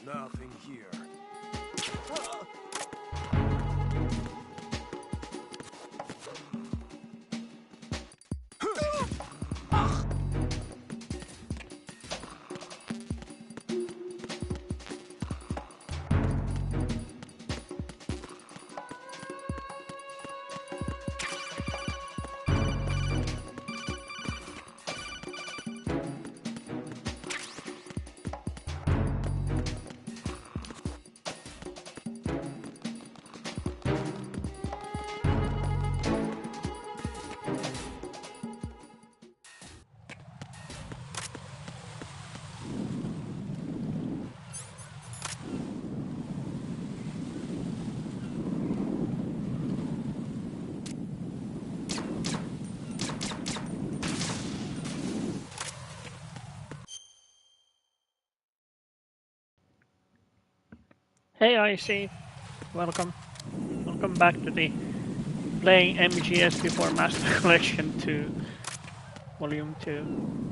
Nothing here. Hey IC, welcome. Welcome back to the Playing MGS Before Master Collection 2, Volume 2.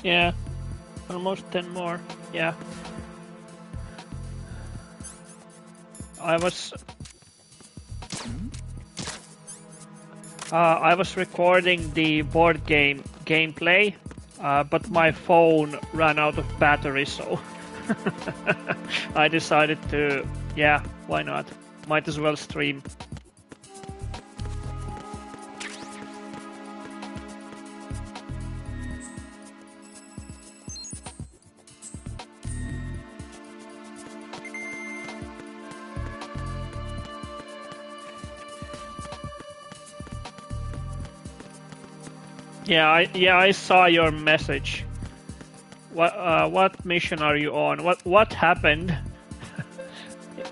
Yeah, almost 10 more, yeah. I was... I was recording the board game gameplay, but my phone ran out of battery, so I decided to, yeah, why not? Might as well stream. Yeah, I saw your message. What mission are you on? What happened?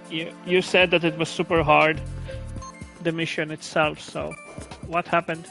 You said that it was super hard, the mission itself. So, what happened?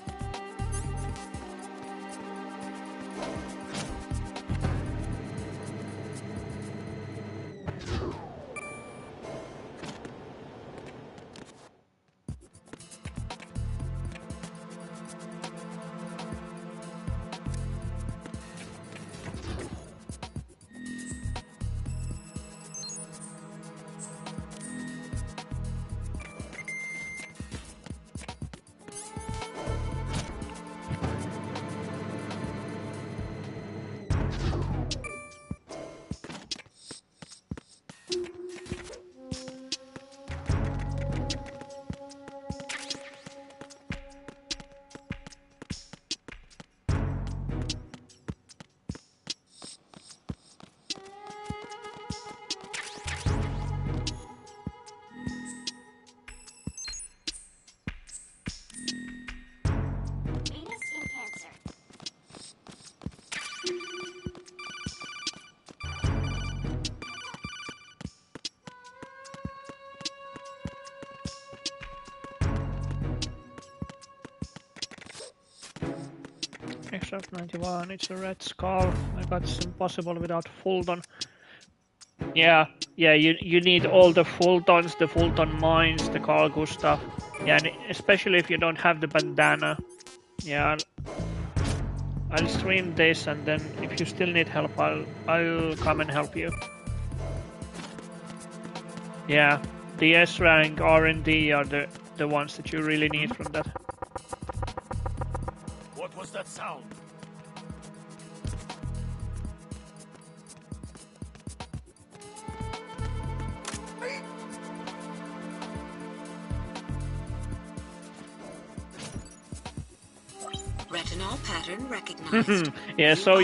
Extract 91, it's a red skull. I got it's impossible without Fulton. Yeah, you need all the Fultons, the Fulton mines, the Carl Gustav. Yeah, and especially if you don't have the bandana. Yeah, I'll stream this, and then if you still need help, I'll come and help you. Yeah, the S rank R and D are the ones that you really need from that. What was that sound? Retinol pattern recognized. Yeah, so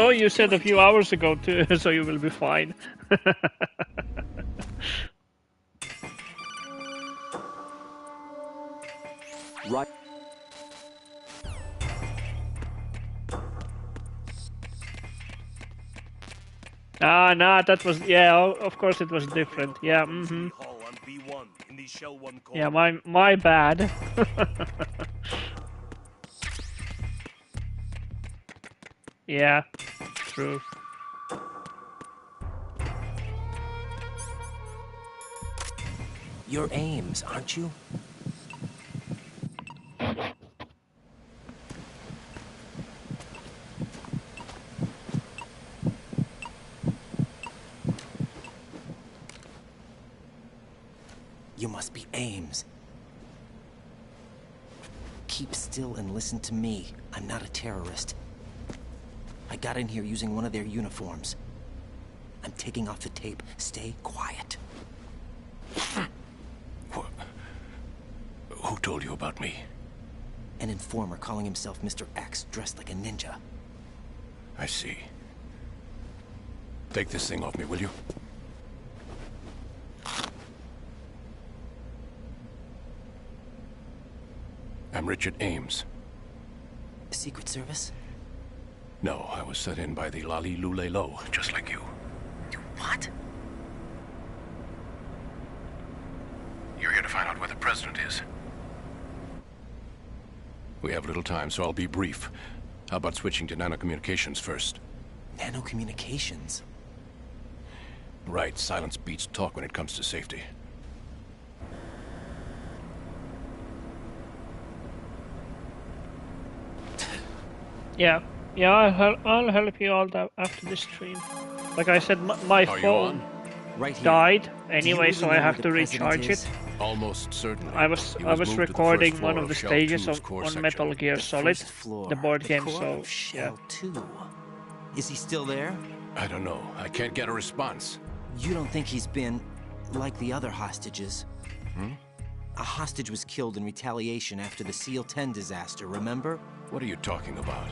you said a few hours ago too, so you will be fine. Right. Ah, nah, that was, yeah, of course it was different. Yeah, Yeah, my bad. Yeah, true. You're Ames, aren't you? You must be Ames. Keep still and listen to me. I'm not a terrorist. I got in here using one of their uniforms. I'm taking off the tape. Stay quiet. Who told you about me? An informer calling himself Mr. X, dressed like a ninja. I see. Take this thing off me, will you? I'm Richard Ames. Secret Service? No, I was set in by the Lali Lule Lo, just like you. What? You're here to find out where the president is. We have little time, so I'll be brief. How about switching to nanocommunications first? Nanocommunications? Right, silence beats talk when it comes to safety. Yeah, I'll help you all after this stream. Like I said, my Are phone. you on? Right here. died Do you anyway, really so know I where have the to president recharge is? it. Almost certainly. I was He I was moved to the recording first one floor of the Shell stages 2's core on section. Metal Gear The Solid, first floor. the board game. core So of yeah. Shell 2. Is he still there? I don't know. I can't get a response. You don't think he's been like the other hostages? A hostage was killed in retaliation after the SEAL 10 disaster, remember? What are you talking about?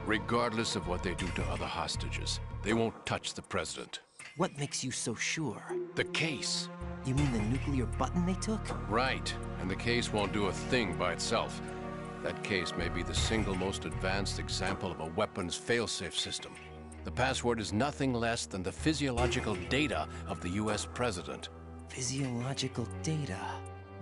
Regardless of what they do to other hostages, they won't touch the president. What makes you so sure? The case. You mean the nuclear button they took? Right. And the case won't do a thing by itself. That case may be the single most advanced example of a weapons failsafe system. The password is nothing less than the physiological data of the US president. Physiological data.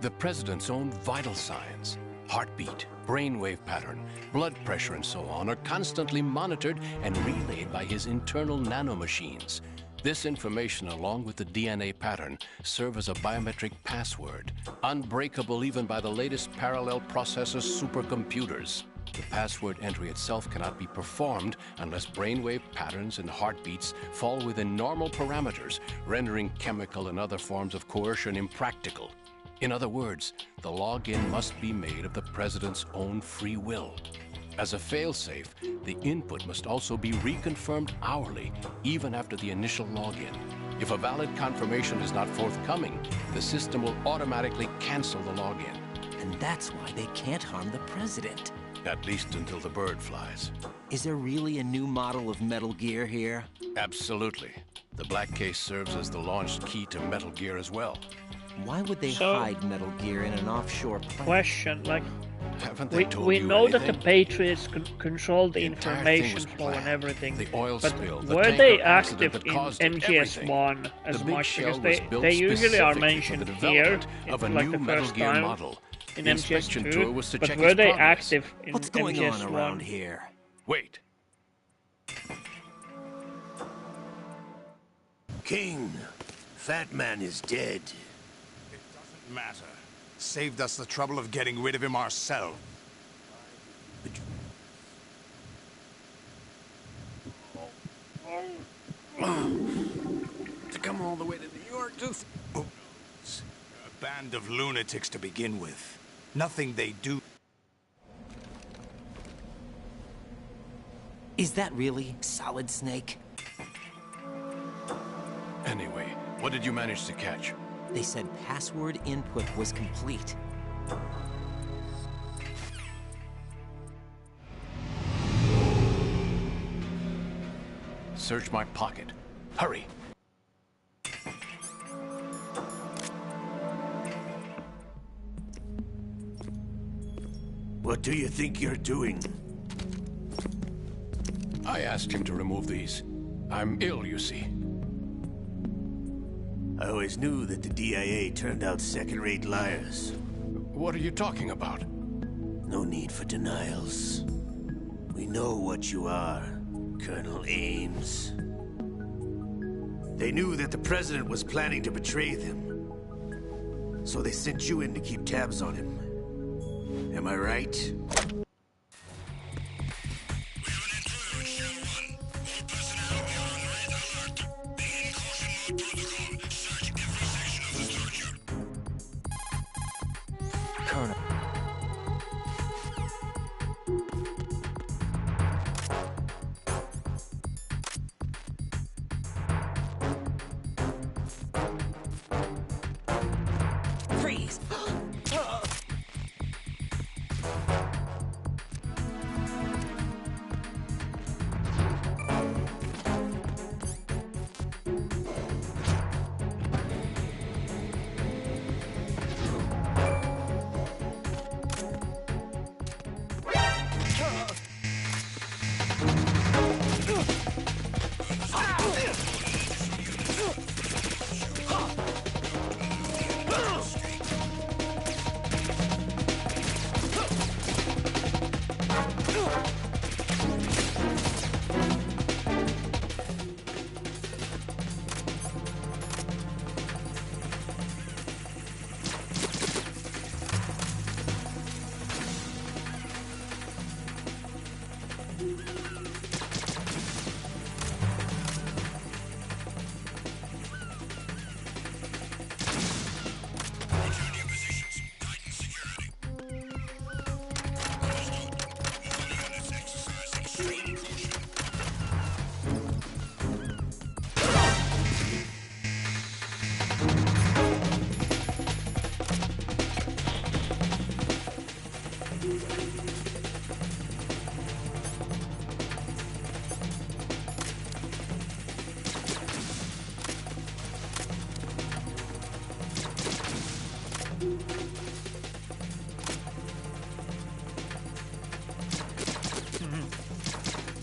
The president's own vital signs, heartbeat, brainwave pattern, blood pressure, and so on are constantly monitored and relayed by his internal nanomachines. This information, along with the DNA pattern, serve as a biometric password, unbreakable even by the latest parallel processor supercomputers. The password entry itself cannot be performed unless brainwave patterns and heartbeats fall within normal parameters, rendering chemical and other forms of coercion impractical. In other words, the login must be made of the president's own free will. As a failsafe, the input must also be reconfirmed hourly, even after the initial login. If a valid confirmation is not forthcoming, the system will automatically cancel the login. And that's why they can't harm the president. At least until the bird flies. Is there really a new model of Metal Gear here? Absolutely. The black case serves as the launch key to Metal Gear as well. Why would they So- hide Metal Gear in an offshore planet? Question, like, Haven't they told we you know that anything? the Patriots control the entire thing information was flow and planned. everything. The oil but spill, the were tanker they accident active that in caused MGS1 as The big much? shell Because was built they usually are specifically for mentioned the here, development of a in, like new the Metal first Gear time model. in The inspection MGS2. tour was to but check were its they progress. active in What's going on MGS1? around here? Wait. King, Fat Man is dead. It doesn't matter. Saved us the trouble of getting rid of him ourselves. To come all the way to New York to... A band of lunatics to begin with. Nothing they do. Is that really Solid Snake? Anyway, what did you manage to catch? They said password input was complete. Search my pocket. Hurry. What do you think you're doing? I asked him to remove these. I'm ill, you see. I always knew that the DIA turned out second-rate liars. What are you talking about? No need for denials. We know what you are, Colonel Ames. They knew that the President was planning to betray them. So they sent you in to keep tabs on him. Am I right? Colonel. Freeze!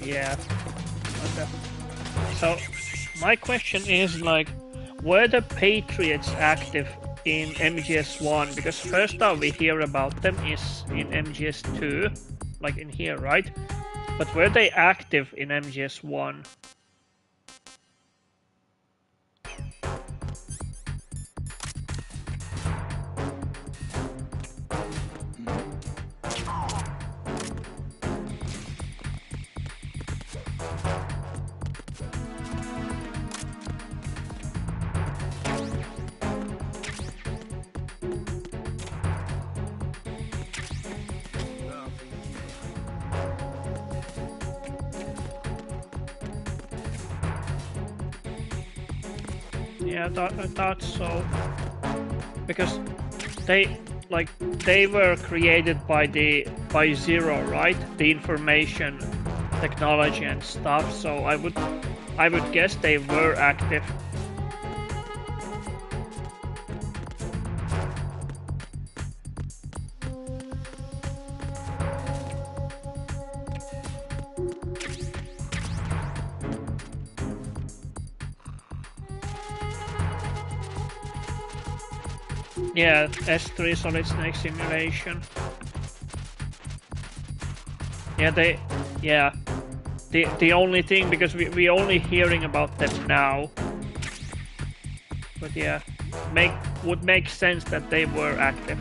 Yeah. Okay. So, my question is like, were the Patriots active in MGS1? Because first time we hear about them is in MGS2, like in here, right? But were they active in MGS1? Yeah, I thought so. Because they were created by Zero, right? The information technology and stuff. So I would guess they were active. Yeah, S3 Solid Snake Simulation. Yeah, the only thing, because we only hearing about them now. But yeah, would make sense that they were active.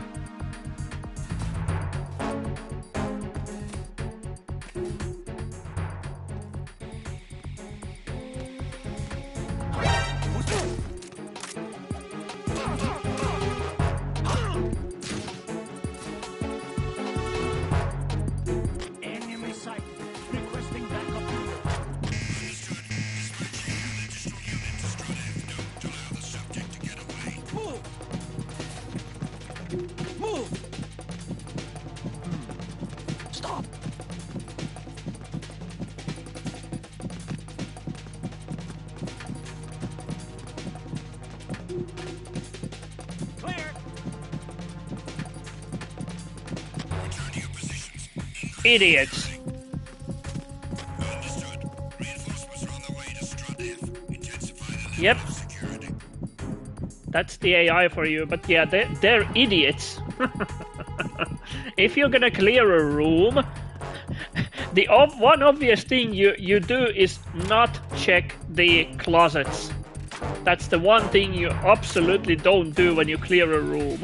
Idiots. Yep. That's the AI for you, but yeah, they're idiots. If you're gonna clear a room, the one obvious thing you do is not check the closets. That's the one thing you absolutely don't do when you clear a room.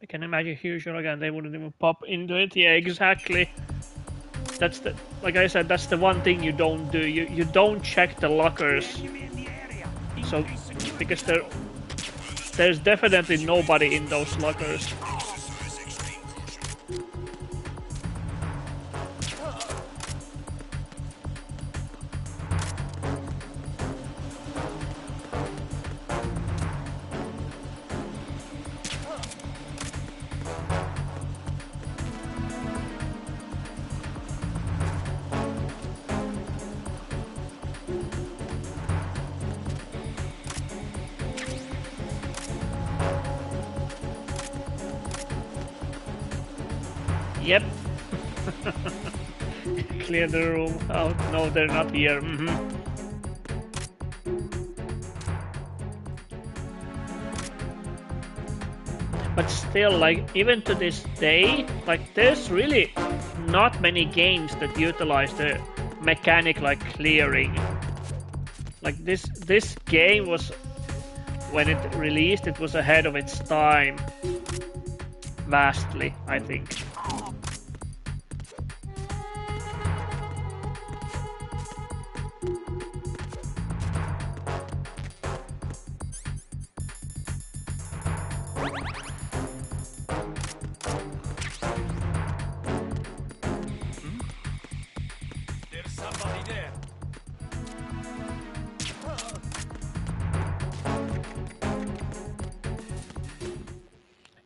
I can imagine usual again, they wouldn't even pop into it. Yeah, exactly. That's like I said, that's the one thing you don't do. You don't check the lockers. So, because there's definitely nobody in those lockers. Yep. Clear the room out. No, they're not here. But still, like, even to this day, like, there's really not many games that utilize the mechanic like clearing. Like, this game was, when it released, it was ahead of its time. Vastly, I think.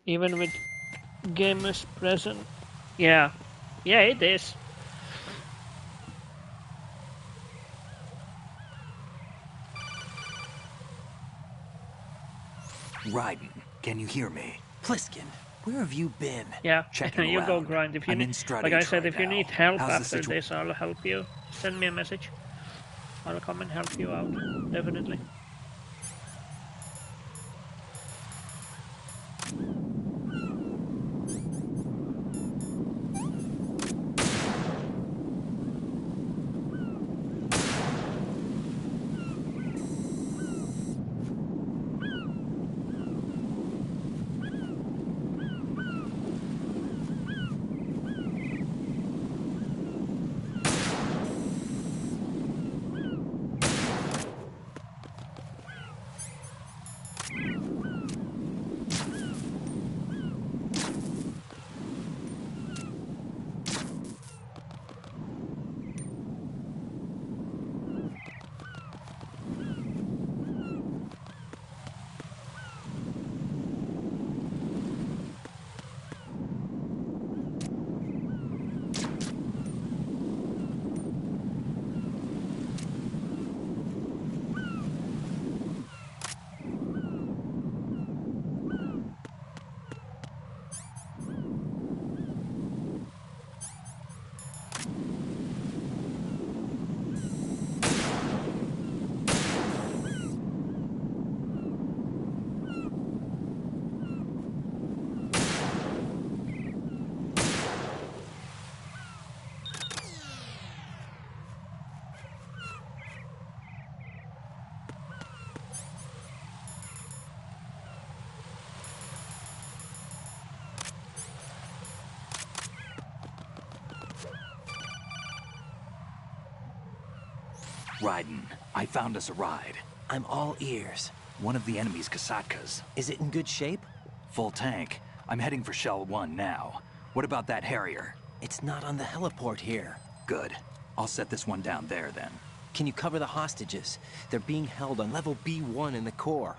Even with gamers present. Yeah. Yeah, it is. Raiden, can you hear me? Pliskin, where have you been? Yeah, Checking you go around. grind. If you I'm need, in Strati like I said, right if you now. need help How's the after this, I'll help you. Send me a message. I'll come and help you out. Definitely. Raiden, I found us a ride. I'm all ears. One of the enemy's Kasatkas. Is it in good shape? Full tank. I'm heading for Shell 1 now. What about that Harrier? It's not on the heliport here. Good. I'll set this one down there then. Can you cover the hostages? They're being held on level B1 in the core.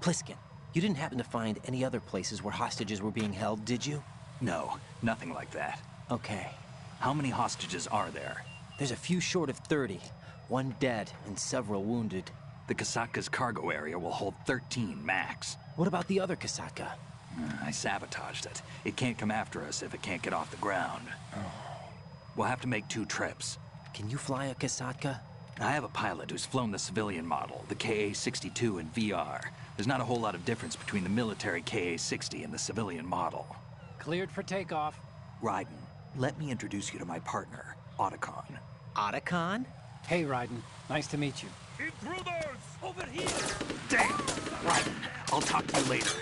Pliskin, you didn't happen to find any other places where hostages were being held, did you? No, nothing like that. Okay. How many hostages are there? There's a few short of 30. One dead and several wounded. The Kasatka's cargo area will hold 13 max. What about the other Kasatka? I sabotaged it. It can't come after us if it can't get off the ground. We'll have to make 2 trips. Can you fly a Kasatka? I have a pilot who's flown the civilian model, the KA-62 in VR. There's not a whole lot of difference between the military KA-60 and the civilian model. Cleared for takeoff. Raiden, let me introduce you to my partner, Otacon. Otacon? Hey, Raiden. Nice to meet you. Intruders! Over here! Damn! Raiden, I'll talk to you later.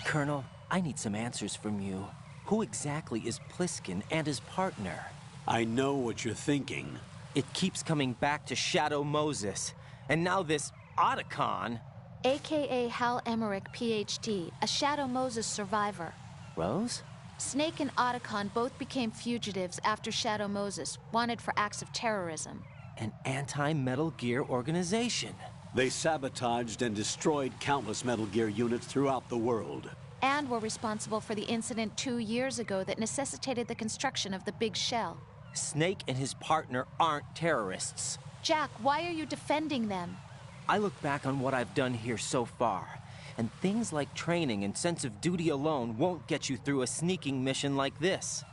Colonel, I need some answers from you. Who exactly is Pliskin and his partner? I know what you're thinking. It keeps coming back to Shadow Moses. And now this Otacon. AKA Hal Emmerich, PhD, a Shadow Moses survivor. Rose? Snake and Otacon both became fugitives after Shadow Moses, wanted for acts of terrorism. An anti-Metal Gear organization. They sabotaged and destroyed countless Metal Gear units throughout the world. And were responsible for the incident 2 years ago that necessitated the construction of the Big Shell. Snake and his partner aren't terrorists. Jack, why are you defending them? I look back on what I've done here so far, and things like training and sense of duty alone won't get you through a sneaking mission like this.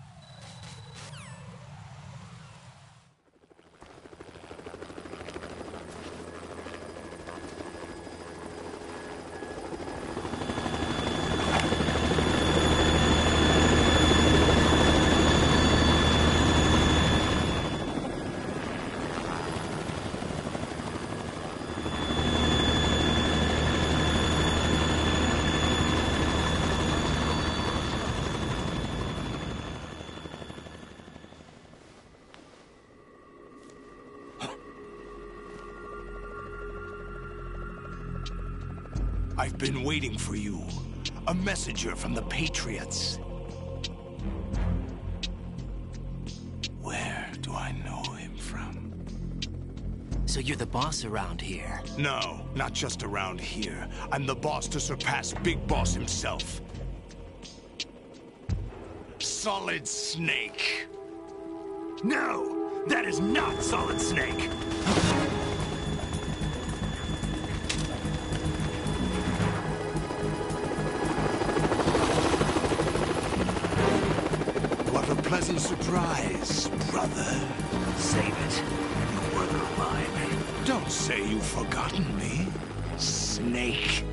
I've been waiting for you. A messenger from the Patriots. Where do I know him from? So you're the boss around here? No, not just around here. I'm the boss to surpass Big Boss himself. Solid Snake. No! That is not Solid Snake! What a pleasant surprise, brother. Save it. You brother of mine. Don't say you've forgotten me, Snake.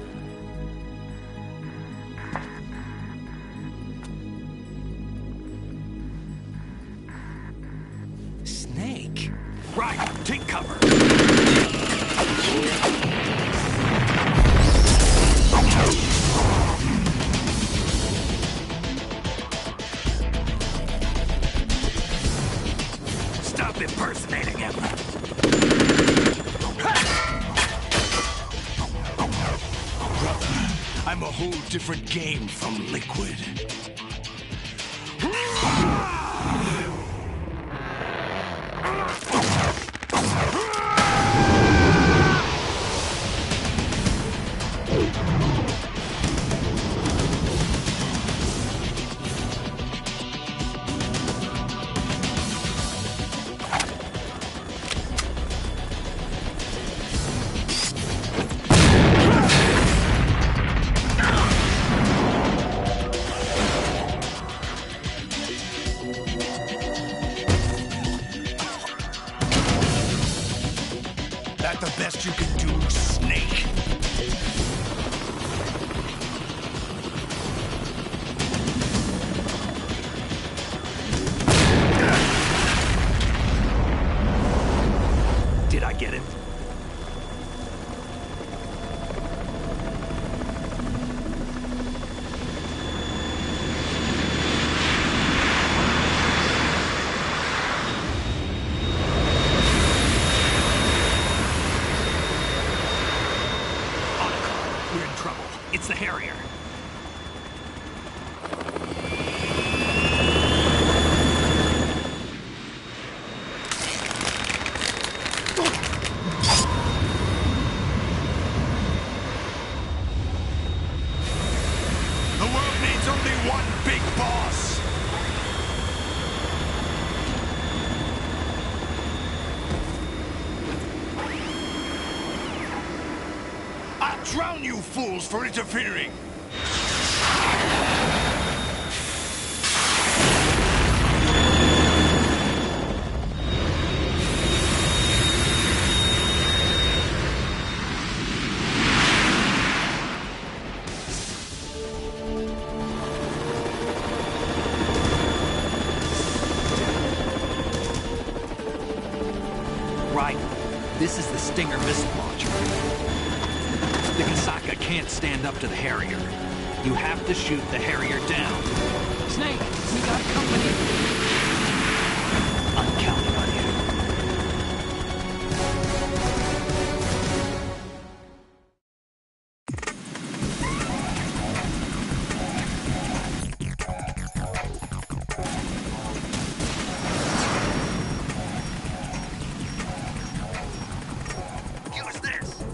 Snake? Right, take cover. Stop impersonating him. Brother, I'm a whole different game from Liquid. That the best you can do, Snake? Did I get it? We're in trouble. It's the Harrier. The world needs only one big boss. I'll drown you fools for interfering. Right. This is the Stinger missile launcher. The Kasaka can't stand up to the Harrier. You have to shoot the Harrier down. Snake, we got company. I'm counting on you. Use this!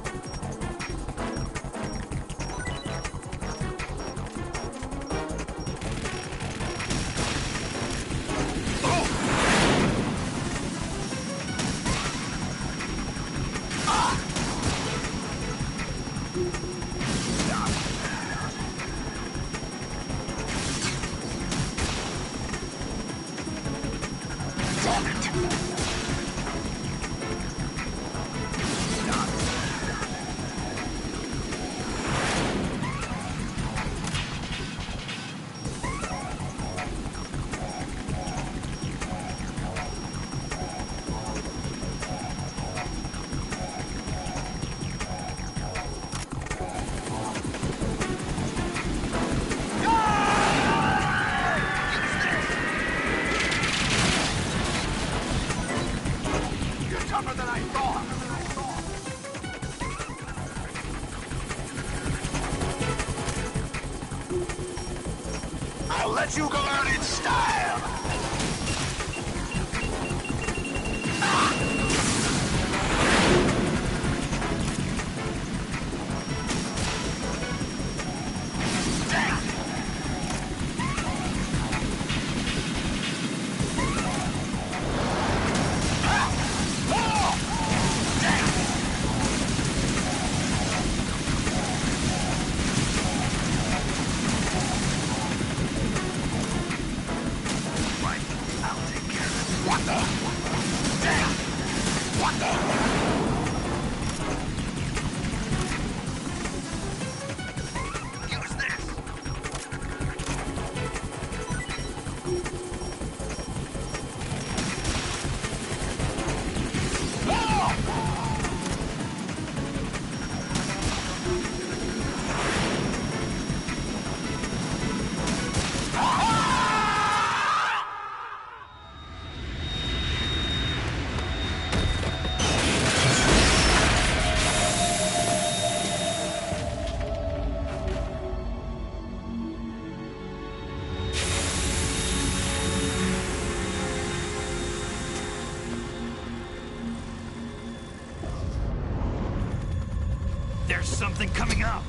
I'll let you go out in style! something coming up!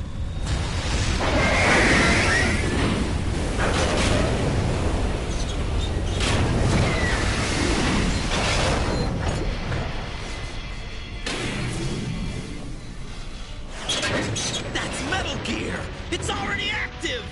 That's Metal Gear! It's already active!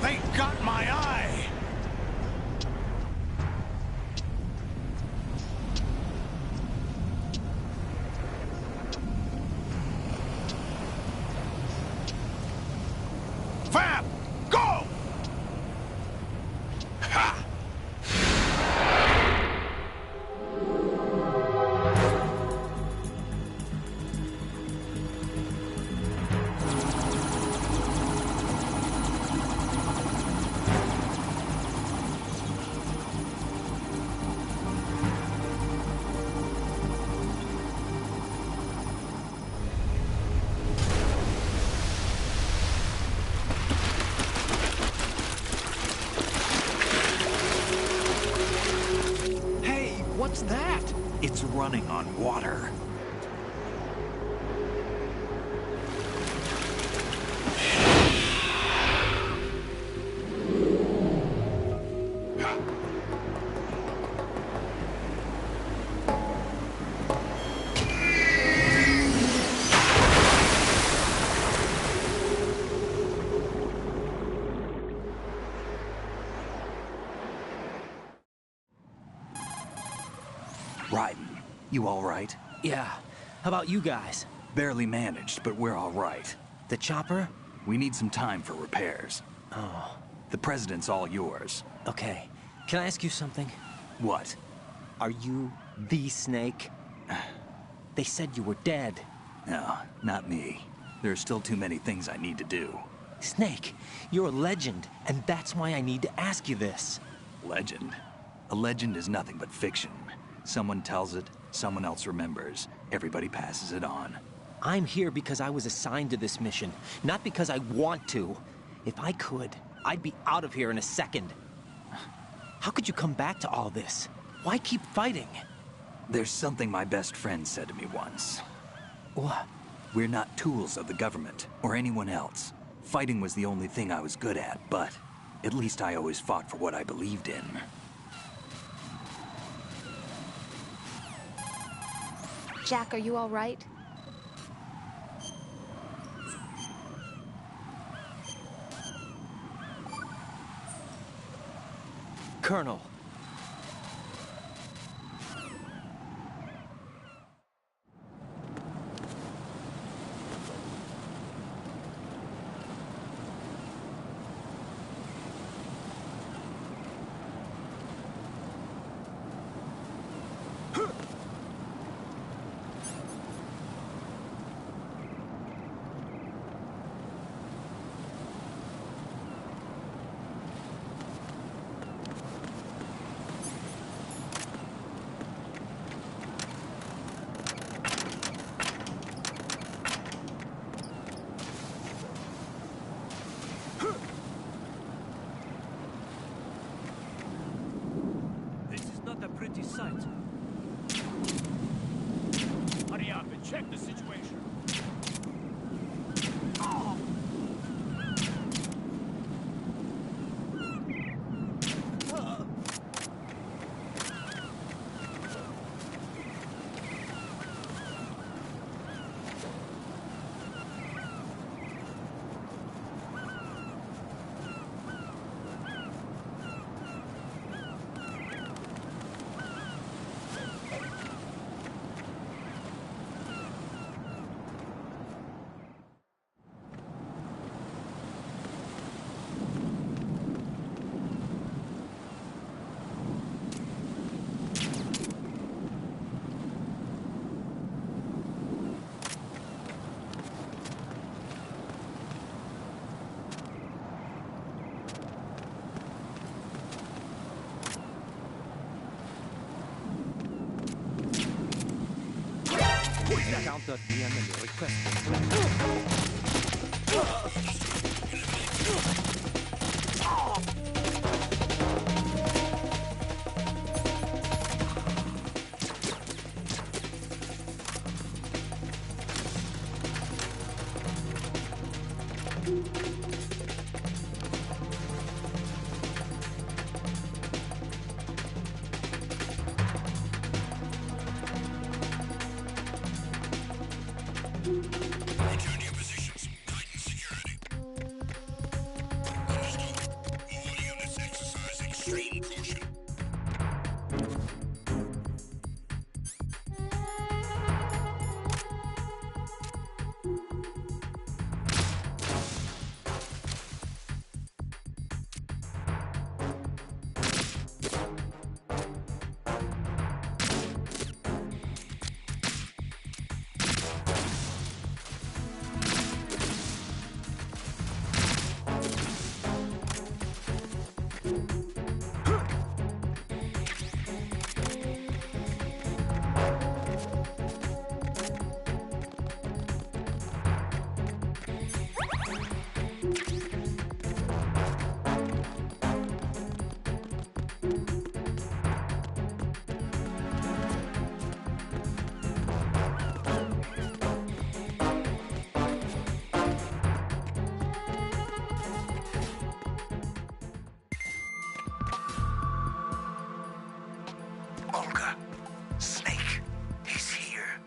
They got my eye! Fab! Go! Ha! What's that? It's running on water. Raiden, you all right? Yeah. How about you guys? Barely managed, but we're all right. The chopper? We need some time for repairs. Oh. The president's all yours. Okay. Can I ask you something? What? Are you the Snake? They said you were dead. No, not me. There are still too many things I need to do. Snake, you're a legend, and that's why I need to ask you this. Legend? A legend is nothing but fiction. Someone tells it, someone else remembers. Everybody passes it on. I'm here because I was assigned to this mission, not because I want to. If I could, I'd be out of here in a second. How could you come back to all this? Why keep fighting? There's something my best friend said to me once. What? We're not tools of the government, or anyone else. Fighting was the only thing I was good at, but at least I always fought for what I believed in. Jack, are you all right? Colonel. Count.dm and your request. Return to your positions. Titan security. Understood. All units exercise extreme caution. Olga, Snake, he's here.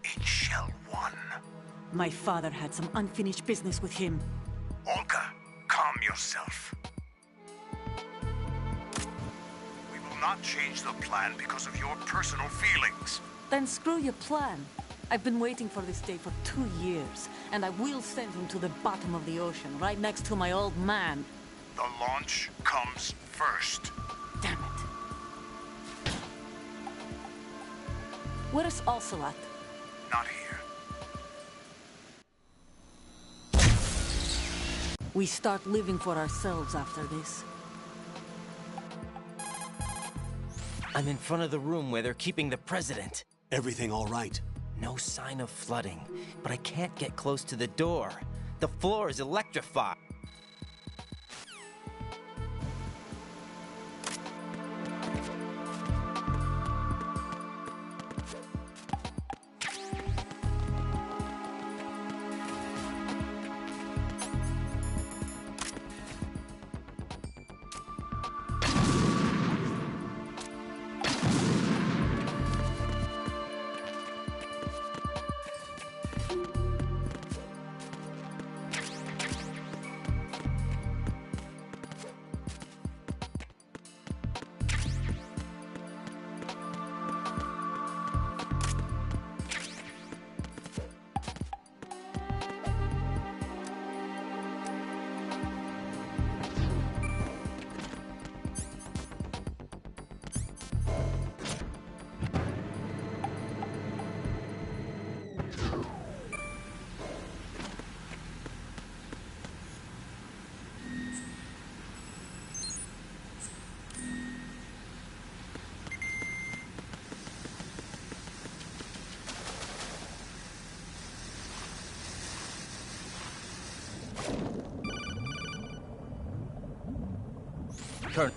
In Shell 1. My father had some unfinished business with him. Olga, calm yourself. We will not change the plan because of your personal feelings. Then screw your plan. I've been waiting for this day for 2 years, and I will send him to the bottom of the ocean, right next to my old man. The launch comes first. Damn it. Where's Ocelot? Not here. We start living for ourselves after this. I'm in front of the room where they're keeping the president. Everything all right? No sign of flooding, but I can't get close to the door. The floor is electrified. Colonel.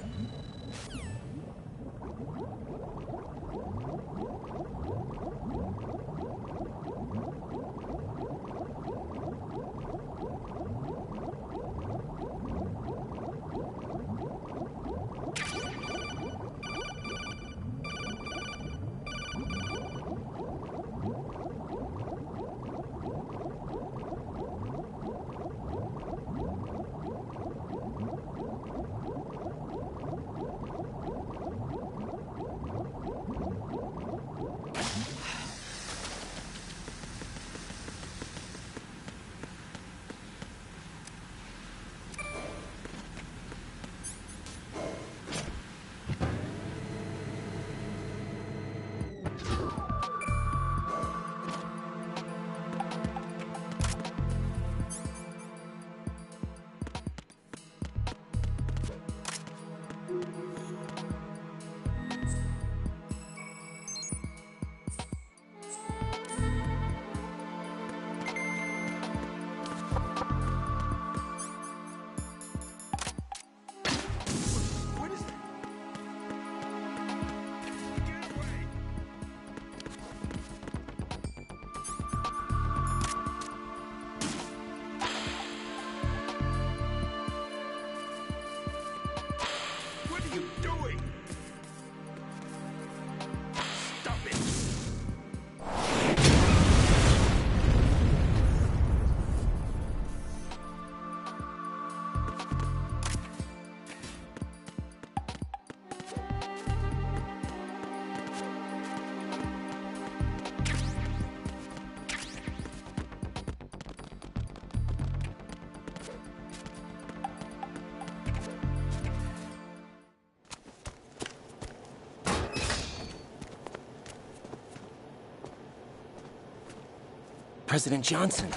President Johnson.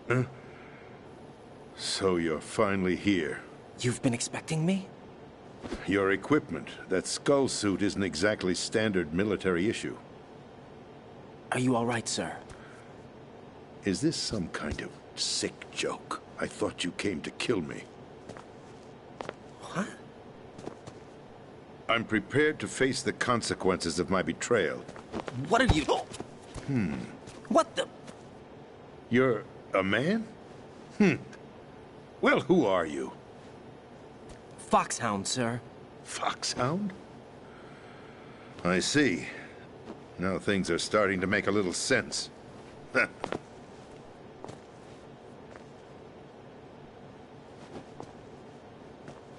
Huh? So you're finally here. You've been expecting me? Your equipment, that skull suit, isn't exactly standard military issue. Are you all right, sir? Is this some kind of sick joke? I thought you came to kill me. What? I'm prepared to face the consequences of my betrayal. What are you... What the... You're a man? Well, who are you? Foxhound, sir. Foxhound? I see. Now things are starting to make a little sense.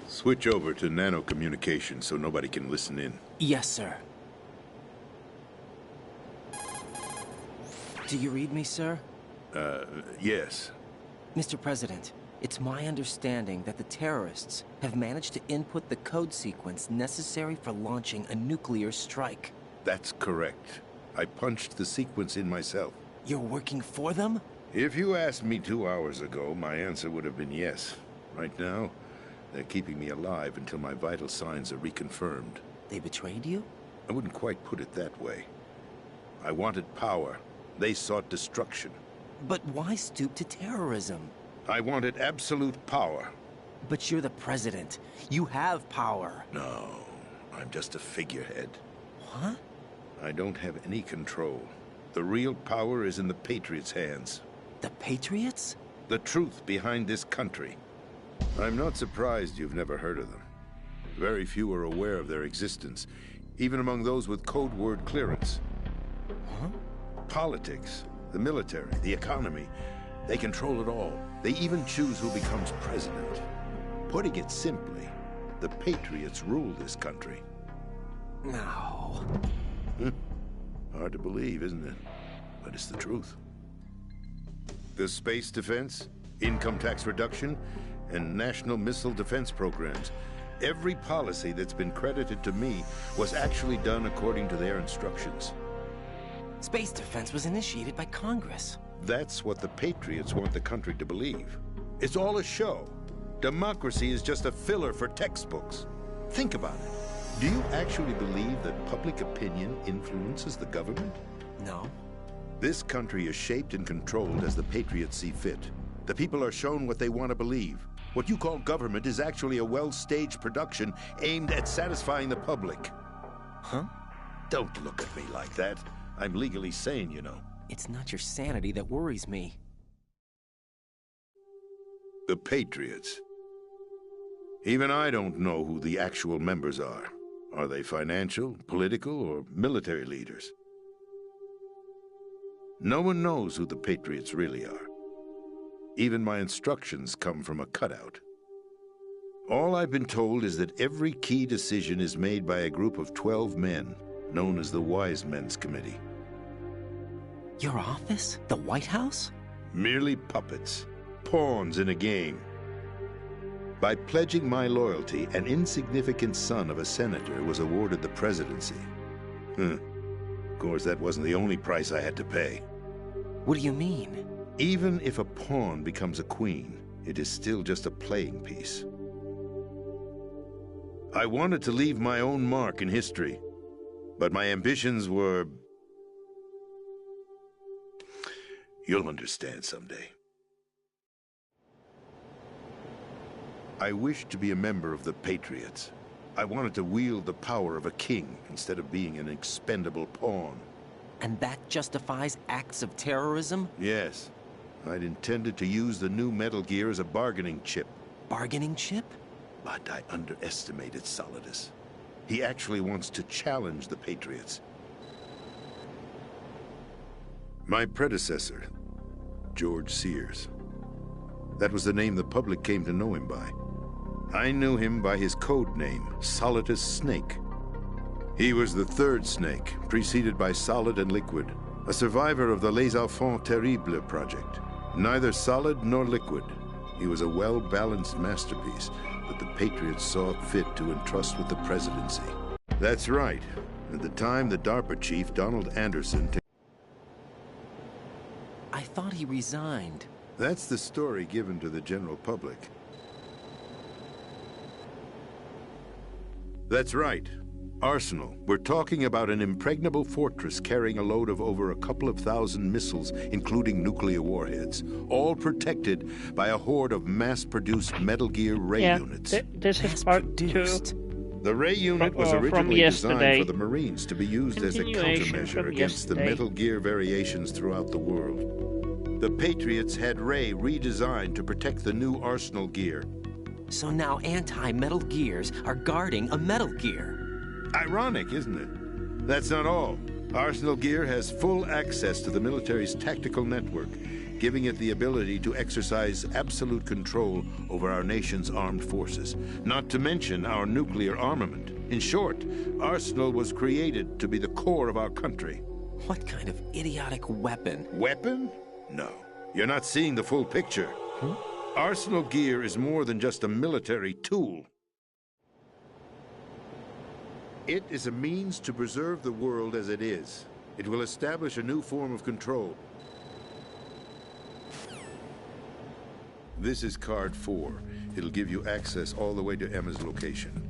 Switch over to nano-communication so nobody can listen in. Yes, sir. Do you read me, sir? Yes. Mr. President, it's my understanding that the terrorists have managed to input the code sequence necessary for launching a nuclear strike. That's correct. I punched the sequence in myself. You're working for them? If you asked me 2 hours ago, my answer would have been yes. Right now, they're keeping me alive until my vital signs are reconfirmed. They betrayed you? I wouldn't quite put it that way. I wanted power. They sought destruction. But why stoop to terrorism? I wanted absolute power. But you're the president. You have power. No, I'm just a figurehead. What? I don't have any control. The real power is in the Patriots' hands. The Patriots? The truth behind this country. I'm not surprised you've never heard of them. Very few are aware of their existence, even among those with code word clearance. Huh? Politics, the military, the economy, they control it all. They even choose who becomes president. Putting it simply, the Patriots rule this country. No. Hard to believe, isn't it? But it's the truth. The space defense, income tax reduction, and national missile defense programs. Every policy that's been credited to me was actually done according to their instructions. Space defense was initiated by Congress. That's what the Patriots want the country to believe. It's all a show. Democracy is just a filler for textbooks. Think about it. Do you actually believe that public opinion influences the government? No. This country is shaped and controlled as the Patriots see fit. The people are shown what they want to believe. What you call government is actually a well-staged production aimed at satisfying the public. Huh? Don't look at me like that. I'm legally sane, you know. It's not your sanity that worries me. The Patriots. Even I don't know who the actual members are. Are they financial, political, or military leaders? No one knows who the Patriots really are. Even my instructions come from a cutout. All I've been told is that every key decision is made by a group of 12 men, known as the Wise Men's Committee. Your office? The White House? Merely puppets, pawns in a game. By pledging my loyalty, an insignificant son of a senator was awarded the presidency. Of course, that wasn't the only price I had to pay. What do you mean? Even if a pawn becomes a queen, it is still just a playing piece. I wanted to leave my own mark in history, but my ambitions were... You'll understand someday. I wished to be a member of the Patriots. I wanted to wield the power of a king instead of being an expendable pawn. And that justifies acts of terrorism? Yes. I'd intended to use the new Metal Gear as a bargaining chip. Bargaining chip? But I underestimated Solidus. He actually wants to challenge the Patriots. My predecessor, George Sears. That was the name the public came to know him by. I knew him by his code name, Solidus Snake. He was the third Snake, preceded by Solid and Liquid, a survivor of the Les Enfants Terribles project. Neither solid nor liquid. He was a well-balanced masterpiece that the Patriots saw fit to entrust with the presidency. That's right. At the time, the DARPA chief, Donald Anderson... I thought he resigned. That's the story given to the general public. That's right. Arsenal. We're talking about an impregnable fortress carrying a load of over a couple of thousand missiles, including nuclear warheads, all protected by a horde of mass-produced Metal Gear Ray units. This is part 2. The Ray unit was originally designed for the Marines to be used as a countermeasure against the Metal Gear variations throughout the world. The Patriots had Ray redesigned to protect the new Arsenal Gear. So now anti-Metal Gears are guarding a Metal Gear. Ironic, isn't it? That's not all. Arsenal Gear has full access to the military's tactical network, giving it the ability to exercise absolute control over our nation's armed forces, not to mention our nuclear armament. In short, Arsenal was created to be the core of our country. What kind of idiotic weapon? Weapon? No. You're not seeing the full picture. Arsenal Gear is more than just a military tool. It is a means to preserve the world as it is. It will establish a new form of control. This is Card 4. It'll give you access all the way to Emma's location.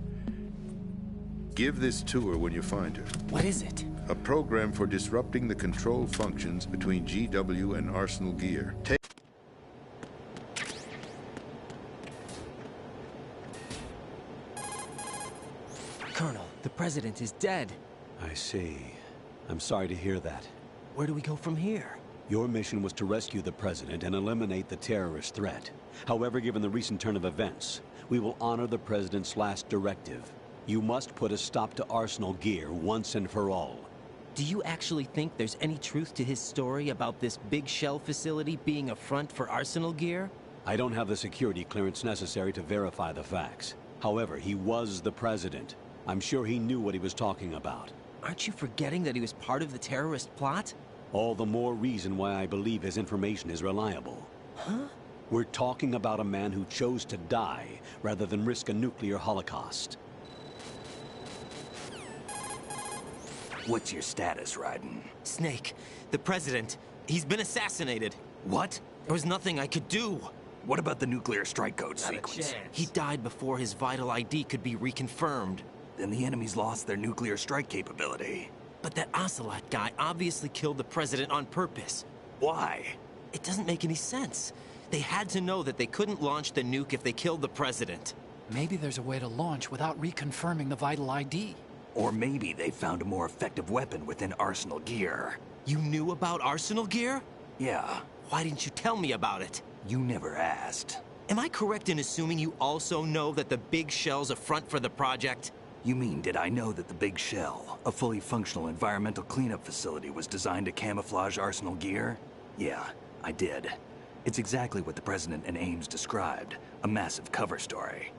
Give this to her when you find her. What is it? A program for disrupting the control functions between GW and Arsenal Gear. Colonel, the president is dead. I see. I'm sorry to hear that. Where do we go from here? Your mission was to rescue the president and eliminate the terrorist threat. However, given the recent turn of events, we will honor the president's last directive. You must put a stop to Arsenal Gear once and for all. Do you actually think there's any truth to his story about this big shell facility being a front for Arsenal Gear? I don't have the security clearance necessary to verify the facts. However, he was the president. I'm sure he knew what he was talking about. Aren't you forgetting that he was part of the terrorist plot? All the more reason why I believe his information is reliable. Huh? We're talking about a man who chose to die rather than risk a nuclear holocaust. What's your status, Raiden? Snake, the president, he's been assassinated. What? There was nothing I could do. What about the nuclear strike code sequence? He died before his vital ID could be reconfirmed. Then the enemy's lost their nuclear strike capability. But that Ocelot guy obviously killed the president on purpose. Why? It doesn't make any sense. They had to know that they couldn't launch the nuke if they killed the president. Maybe there's a way to launch without reconfirming the vital ID. Or maybe they found a more effective weapon within Arsenal Gear. You knew about Arsenal Gear? Yeah. Why didn't you tell me about it? You never asked. Am I correct in assuming you also know that the Big Shell's a front for the project? You mean, did I know that the Big Shell, a fully functional environmental cleanup facility, was designed to camouflage Arsenal Gear? Yeah, I did. It's exactly what the President and Ames described, a massive cover story.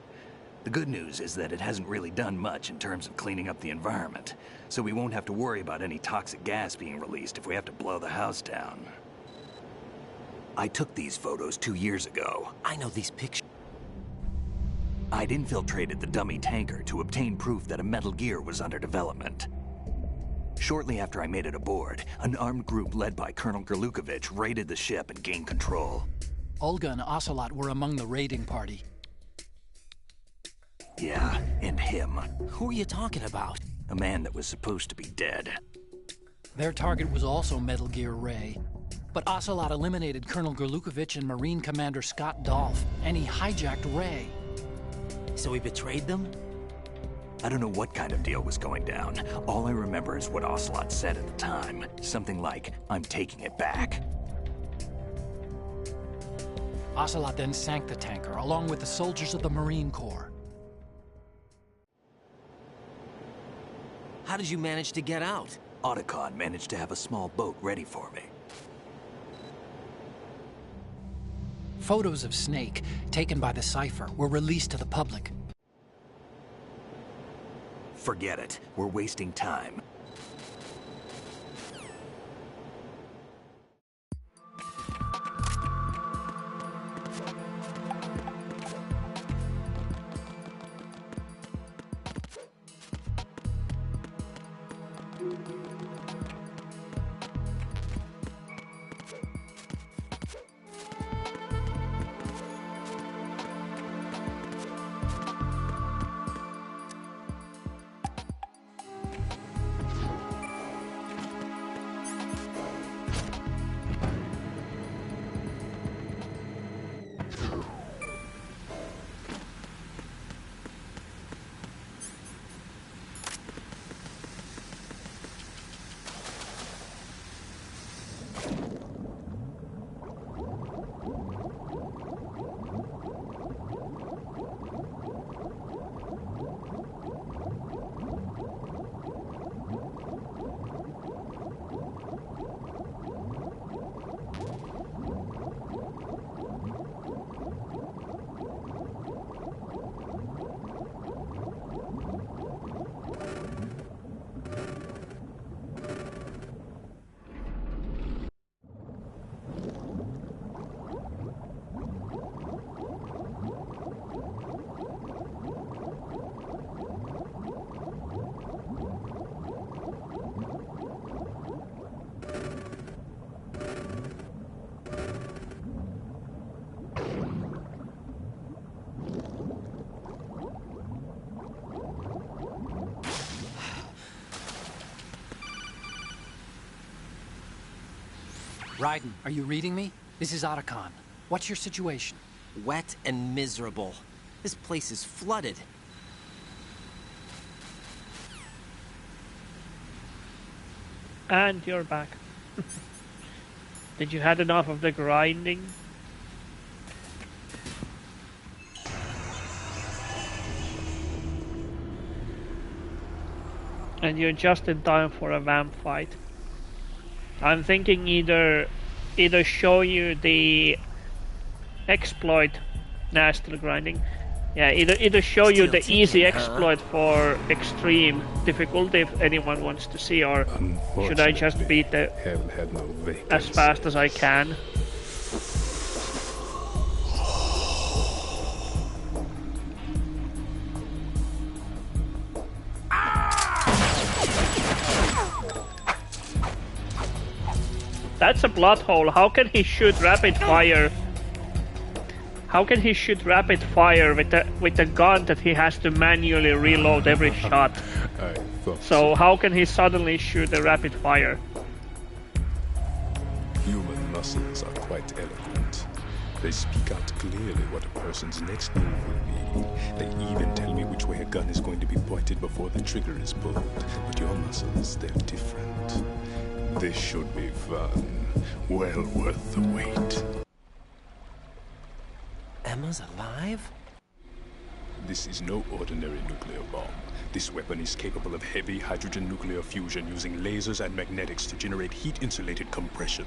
The good news is that it hasn't really done much in terms of cleaning up the environment, so we won't have to worry about any toxic gas being released if we have to blow the house down. I took these photos 2 years ago. I know these pictures. I'd infiltrated the dummy tanker to obtain proof that a Metal Gear was under development. Shortly after I made it aboard, an armed group led by Colonel Gurlukovich raided the ship and gained control. Olga and Ocelot were among the raiding party. Yeah, and him. Who are you talking about? A man that was supposed to be dead. Their target was also Metal Gear Ray. But Ocelot eliminated Colonel Gurlukovich and Marine Commander Scott Dolph, and he hijacked Ray. So he betrayed them? I don't know what kind of deal was going down. All I remember is what Ocelot said at the time. Something like, "I'm taking it back." Ocelot then sank the tanker, along with the soldiers of the Marine Corps. How did you manage to get out? Otacon managed to have a small boat ready for me. Photos of Snake, taken by the Cypher, were released to the public. Forget it. We're wasting time. Raiden, are you reading me? This is Otacon. What's your situation? Wet and miserable. This place is flooded. And you're back. Did you had enough of the grinding? And you're just in time for a vamp fight. I'm thinking either show you the exploit. Nah, still grinding. Yeah, either show you the easy exploit for extreme difficulty if anyone wants to see, or should I just beat it as fast as I can? That's a blood hole. How can he shoot rapid fire? How can he shoot rapid fire with a gun that he has to manually reload every shot? So how can he suddenly shoot a rapid fire? Human muscles are quite eloquent. They speak out clearly what a person's next move will be. They even tell me which way a gun is going to be pointed before the trigger is pulled. But your muscles, they're different. This should be fun. Well worth the wait. Emma's alive? This is no ordinary nuclear bomb. This weapon is capable of heavy hydrogen nuclear fusion using lasers and magnetics to generate heat-insulated compression.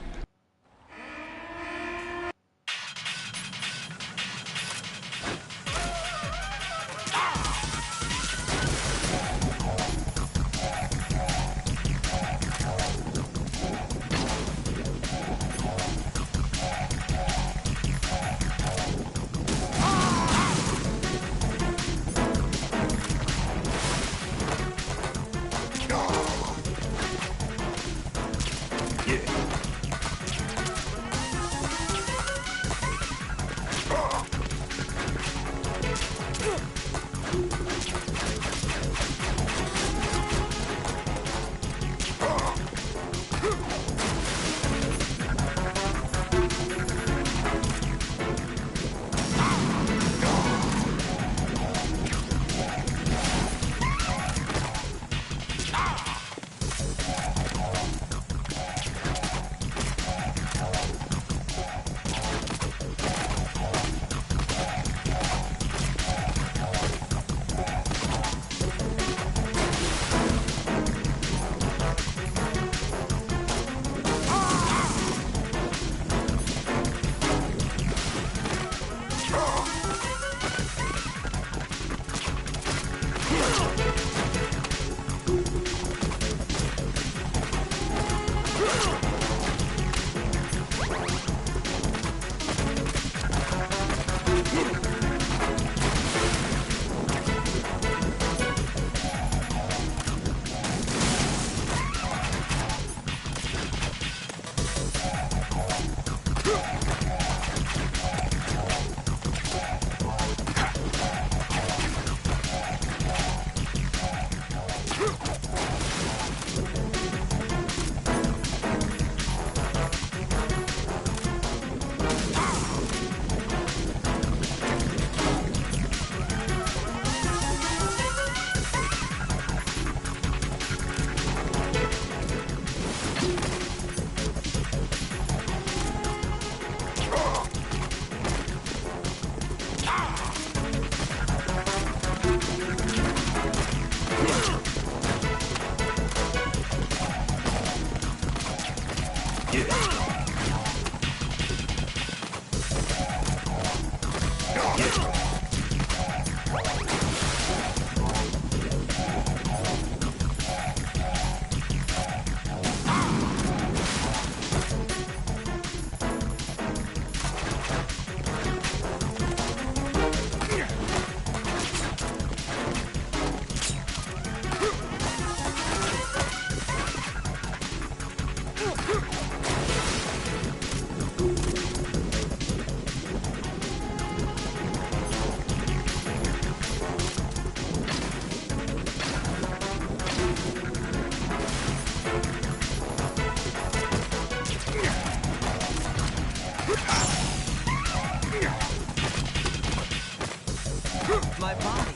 My body.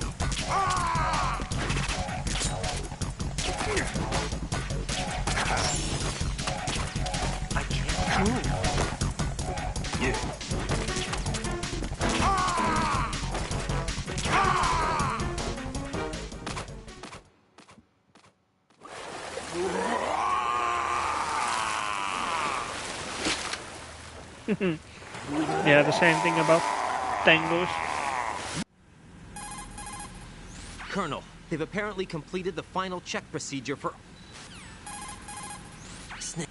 I can't move. Yeah, the same thing about Tengus. Colonel, they've apparently completed the final check procedure for... Snake.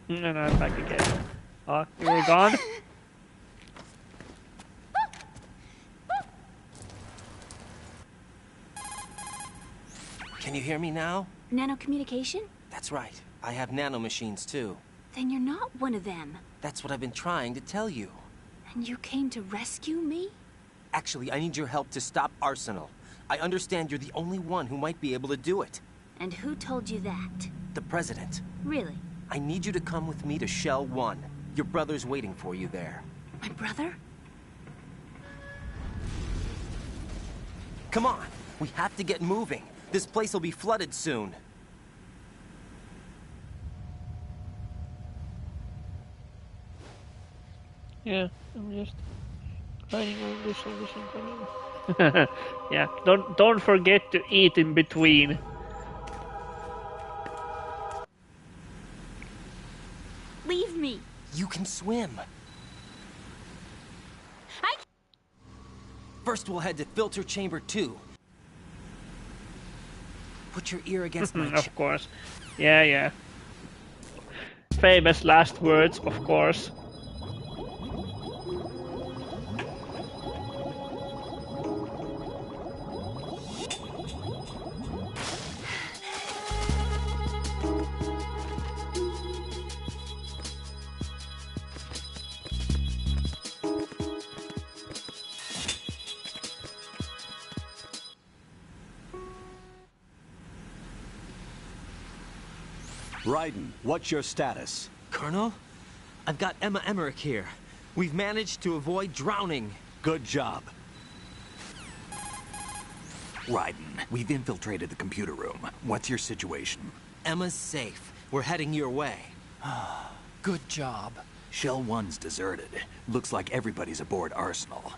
And I'm back again. Oh, you were gone? Can you hear me now? Nanocommunication? That's right. I have nanomachines too. Then you're not one of them. That's what I've been trying to tell you. And you came to rescue me? Actually, I need your help to stop Arsenal. I understand you're the only one who might be able to do it. And who told you that? The President. Really? I need you to come with me to Shell 1. Your brother's waiting for you there. My brother? Come on! We have to get moving. This place will be flooded soon. Yeah, I'm just hiding all this information. Yeah, don't forget to eat in between. Leave me. You can swim. First, we'll head to filter chamber 2. Put your ear against my Of course. Yeah. Famous last words, of course. Raiden, what's your status? Colonel, I've got Emma Emmerich here. We've managed to avoid drowning. Good job. Raiden, we've infiltrated the computer room. What's your situation? Emma's safe. We're heading your way. Good job. Shell 1's deserted. Looks like everybody's aboard Arsenal.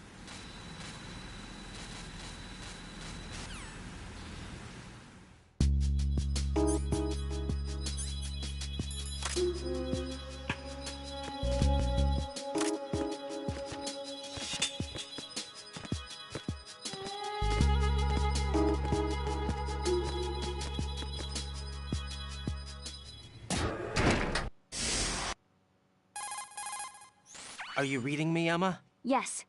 Are you reading me, Emma? Yes.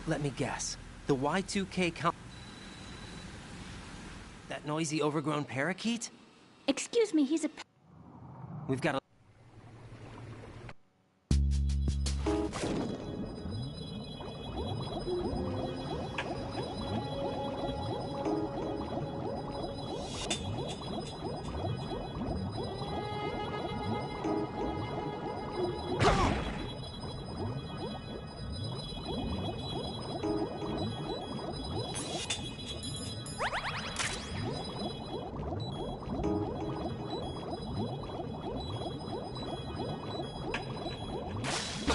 Let me guess. The Y2K count... That noisy, overgrown parakeet? Excuse me, he's a... We've got a...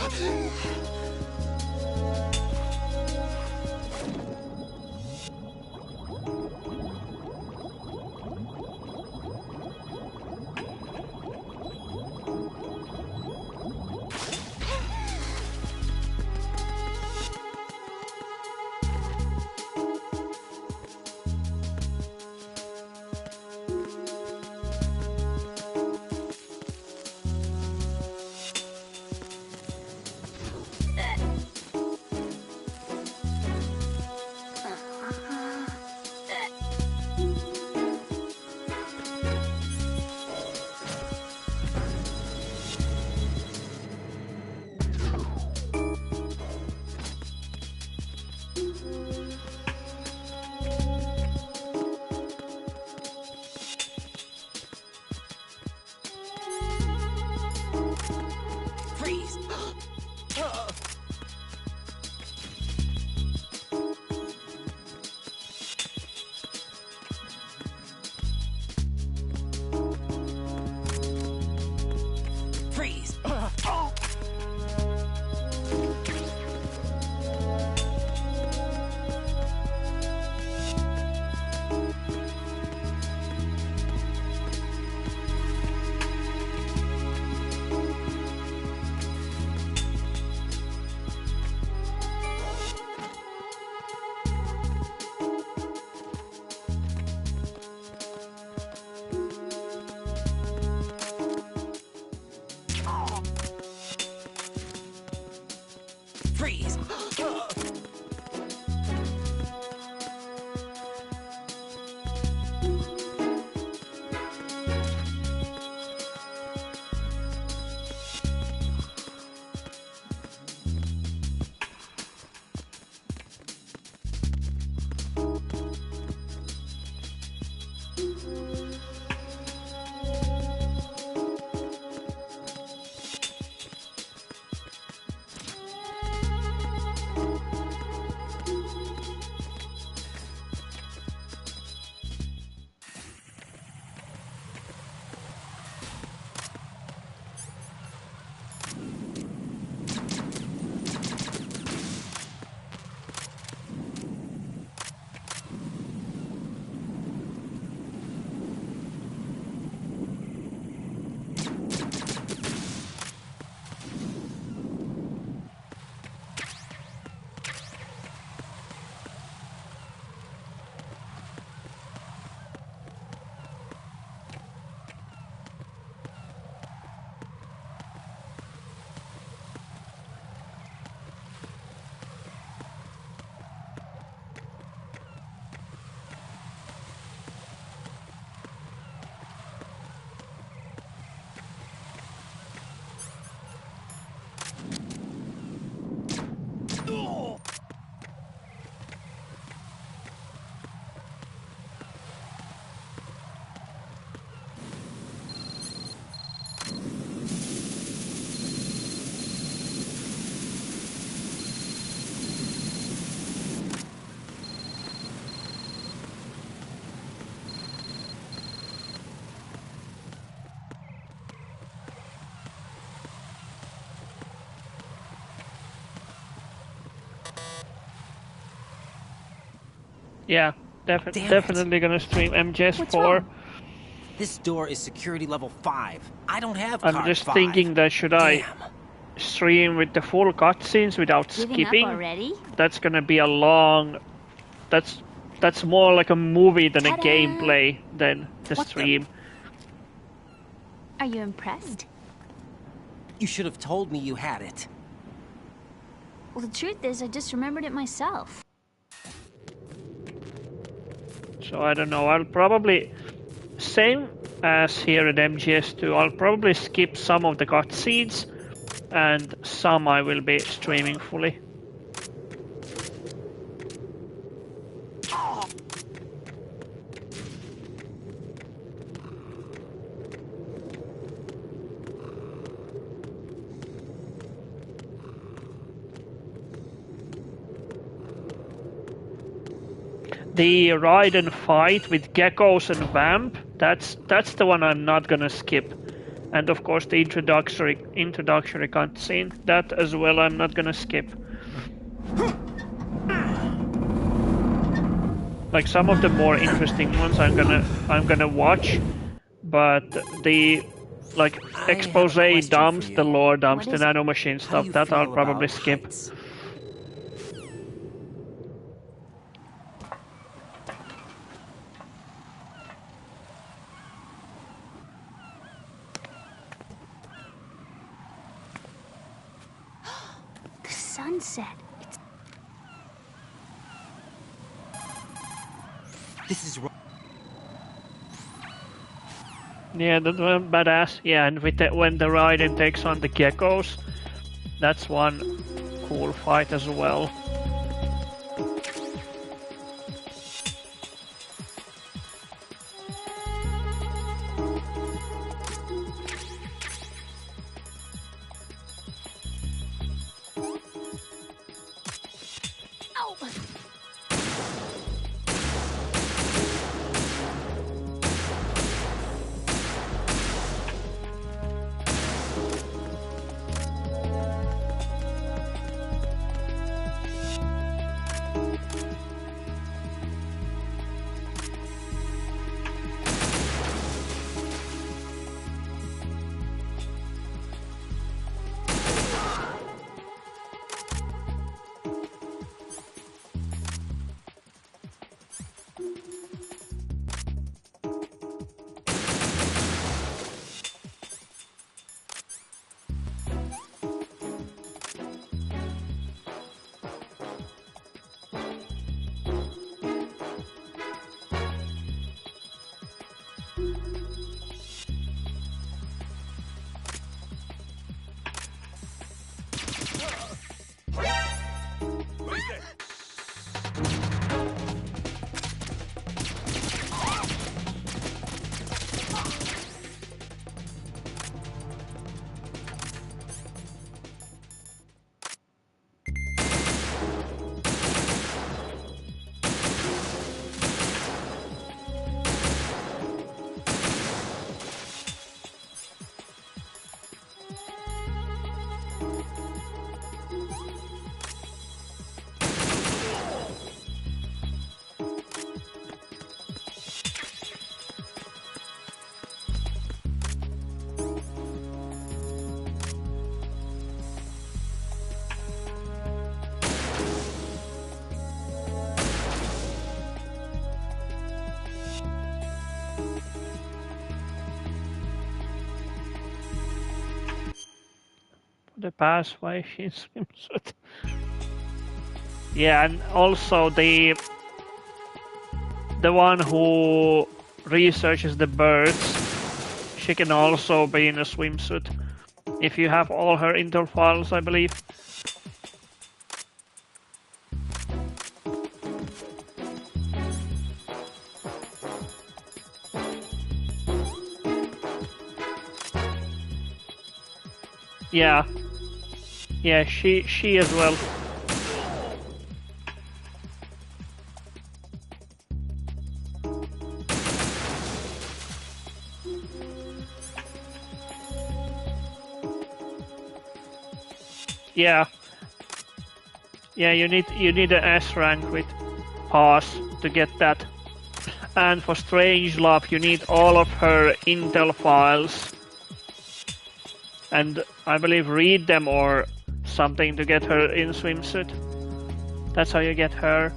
Freeze! Freeze! Freeze! Yeah, definitely gonna stream MGS4. This door is security level 5. I don't have I'm card just 5. thinking that should I stream with the full cutscenes without Giving up skipping? already? That's gonna be a long. That's more like a movie than a Ta-da! gameplay than the What the- stream. Are you impressed? You should have told me you had it. Well, the truth is, I just remembered it myself. So I don't know. I'll probably same as here at MGS2. I'll probably skip some of the cutscenes, and some I will be streaming fully. The ride and fight with geckos and vamp, that's the one I'm not gonna skip. And of course the introductory cutscene. That as well I'm not gonna skip. Like some of the more interesting ones I'm gonna watch, but the like expose dumps, the lore dumps, the nanomachine stuff, that I'll probably skip. The sunset. This is wrong. Yeah, that one badass. Yeah, and with when the Raiden takes on the geckos, that's one cool fight as well. The pathway in swimsuit. Yeah, and also the one who researches the birds, she can also be in a swimsuit if you have all her intel files, I believe. Yeah. Yeah, she as well. Yeah. Yeah, you need an S rank with pass to get that. And for Strangelove you need all of her intel files. And I believe read them or something to get her in swimsuit. That's how you get her.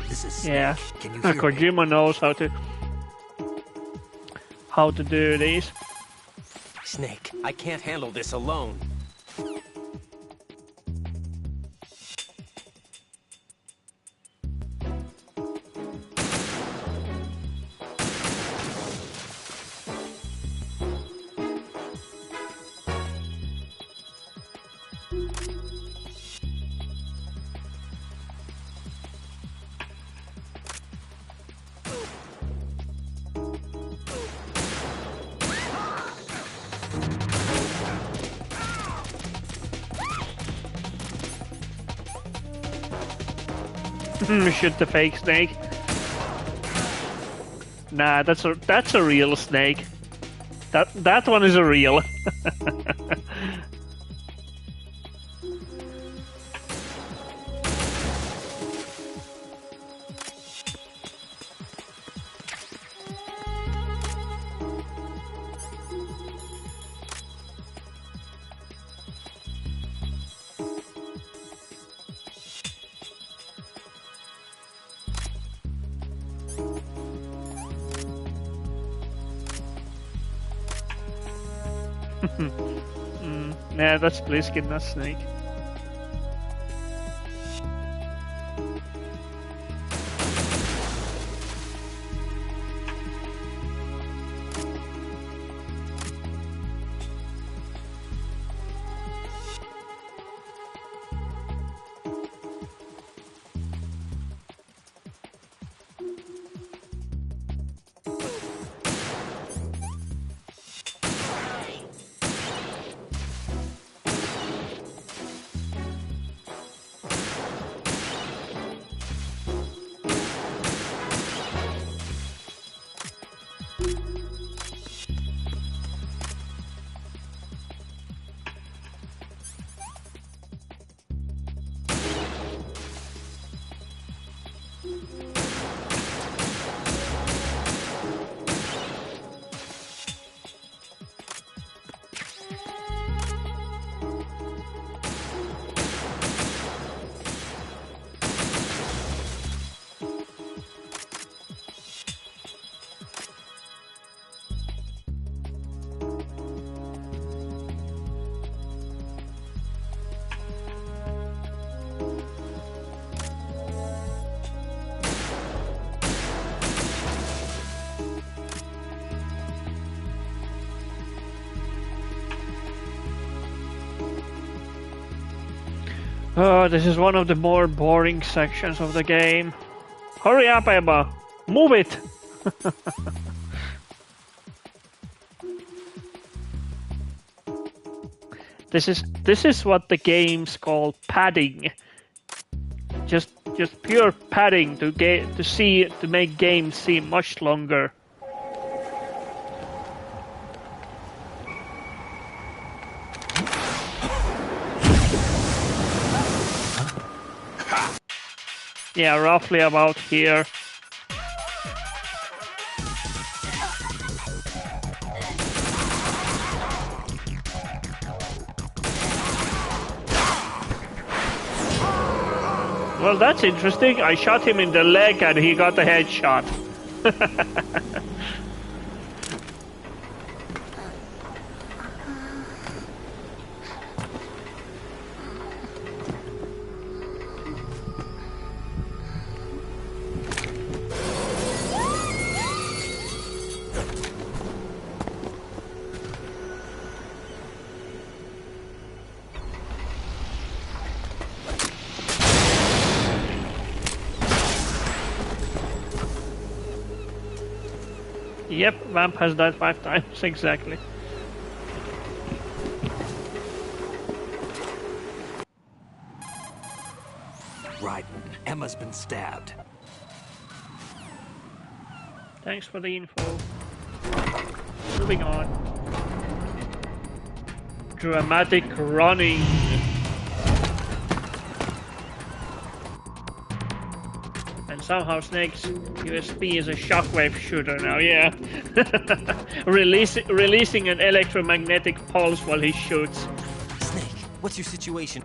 This is yeah. Can you hear Kojima knows how to do these. Snake, I can't handle this alone. Shoot the fake snake. Nah, that's a real snake. That one is a real. Nah, that's Bliskin, not Snake. Oh, this is one of the more boring sections of the game. Hurry up, Emma! Move it! This is what the games call padding. Just pure padding to make games seem much longer. Yeah, roughly about here. Well, that's interesting. I shot him in the leg and he got a headshot. Yep, Vamp has died 5 times, exactly. Right, Emma's been stabbed. Thanks for the info. Moving on. Dramatic running. And somehow Snake's USB is a shockwave shooter now, yeah. Releasing an electromagnetic pulse while he shoots. Snake, what's your situation?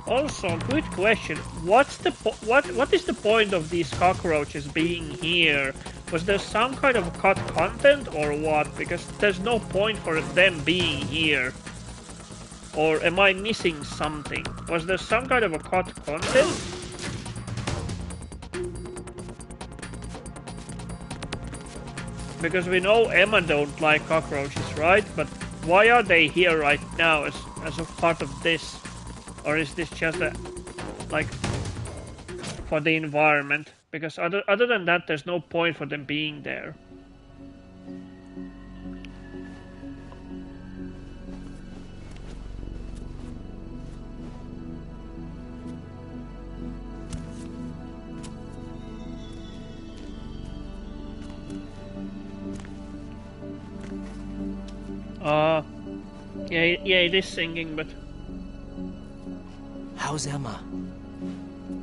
Also, good question. What is the point of these cockroaches being here? Was there some kind of cut content or what? Because there's no point for them being here. Or am I missing something? Was there some kind of a cut content? Because we know Emma don't like cockroaches, right? But why are they here right now as a part of this? Or is this just like for the environment? Because other than that, there's no point for them being there. Yeah, it is singing, but... How's Emma?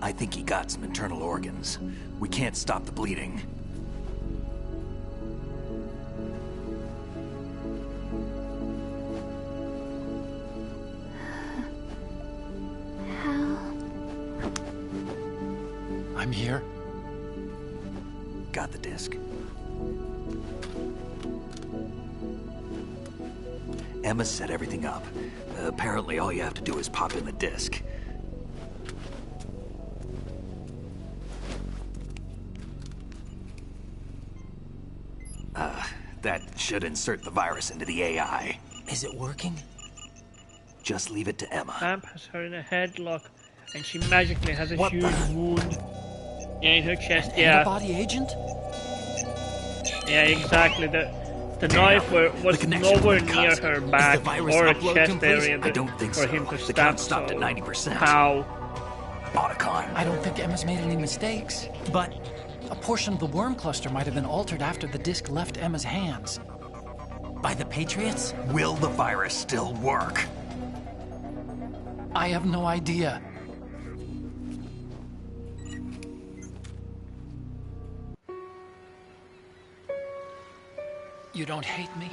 I think he got some internal organs. We can't stop the bleeding. I'm here. Got the disc. Emma set everything up. Apparently all you have to do is pop in the disc. That should insert the virus into the AI. Is it working? Just leave it to Emma. Vamp has her in a headlock, and she magically has a huge wound. Yeah, in her chest, yeah. Antibody agent? Yeah, exactly. The knife was nowhere near her back or her chest area for him to stab. Stopped at 90%. How? Otacon. I don't think Emma's made any mistakes. But a portion of the worm cluster might have been altered after the disc left Emma's hands. By the Patriots? Will the virus still work? I have no idea. You don't hate me?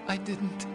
I didn't.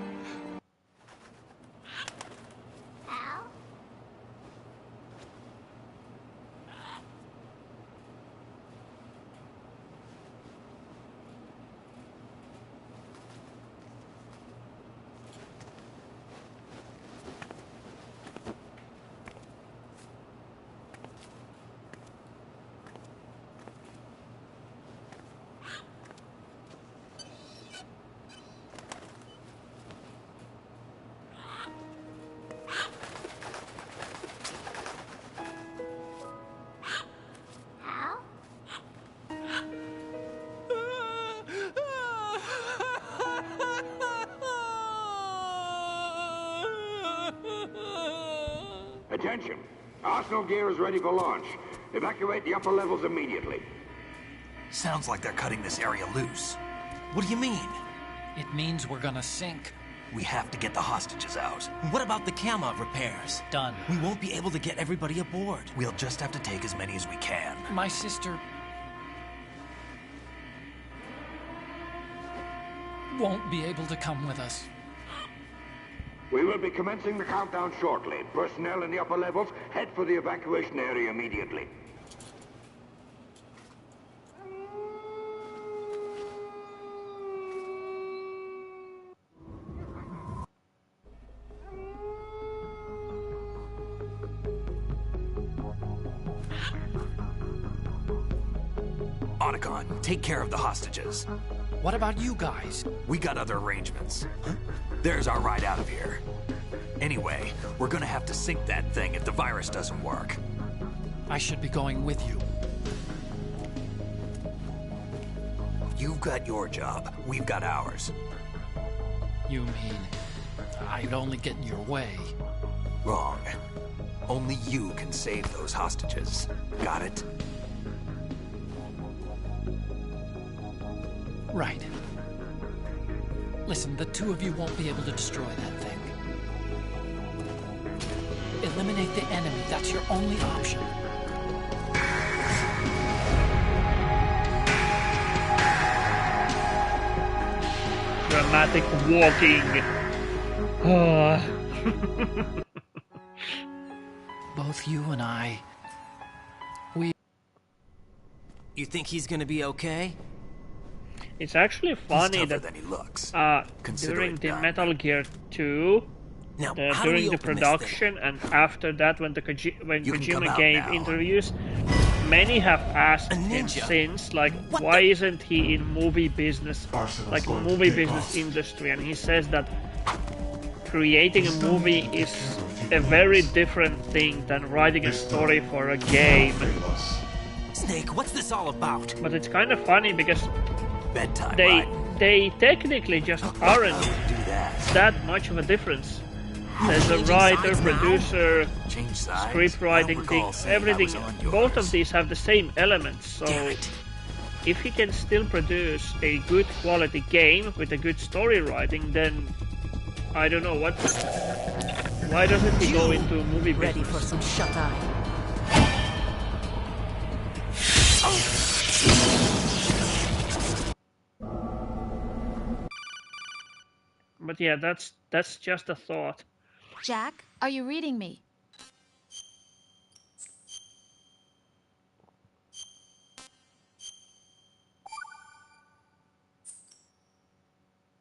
Attention! Arsenal gear is ready for launch. Evacuate the upper levels immediately. Sounds like they're cutting this area loose. What do you mean? It means we're gonna sink. We have to get the hostages out. What about the camera repairs? Done. We won't be able to get everybody aboard. We'll just have to take as many as we can. My sister... won't be able to come with us. We will be commencing the countdown shortly. Personnel in the upper levels, head for the evacuation area immediately. Otacon, take care of the hostages. What about you guys? We got other arrangements. There's our ride out of here. Anyway, we're gonna have to sink that thing if the virus doesn't work. I should be going with you. You've got your job. We've got ours. You mean I'd only get in your way? Wrong. Only you can save those hostages. Got it? Right. Listen, the two of you won't be able to destroy that thing. At Eliminate the enemy. That's your only option. Dramatic walking. Oh. Both you and I... You think he's gonna be okay? It's actually funny that than he looks. During the Metal Gear 2, during the production and after that, when Kojima gave interviews, many have asked him since, like, why isn't he in movie business, like movie business industry? And he says that creating a movie is a very different thing than writing a story for a game. Snake, what's this all about? But it's kind of funny because bedtime, they technically just aren't that much of a difference. There's a writer, producer, script writing thing, everything. Both of these have the same elements, so if he can still produce a good quality game with a good story writing, then I don't know what. Why doesn't he go into movie business? Ready for some shut-eye. But yeah, that's just a thought. Jack, are you reading me?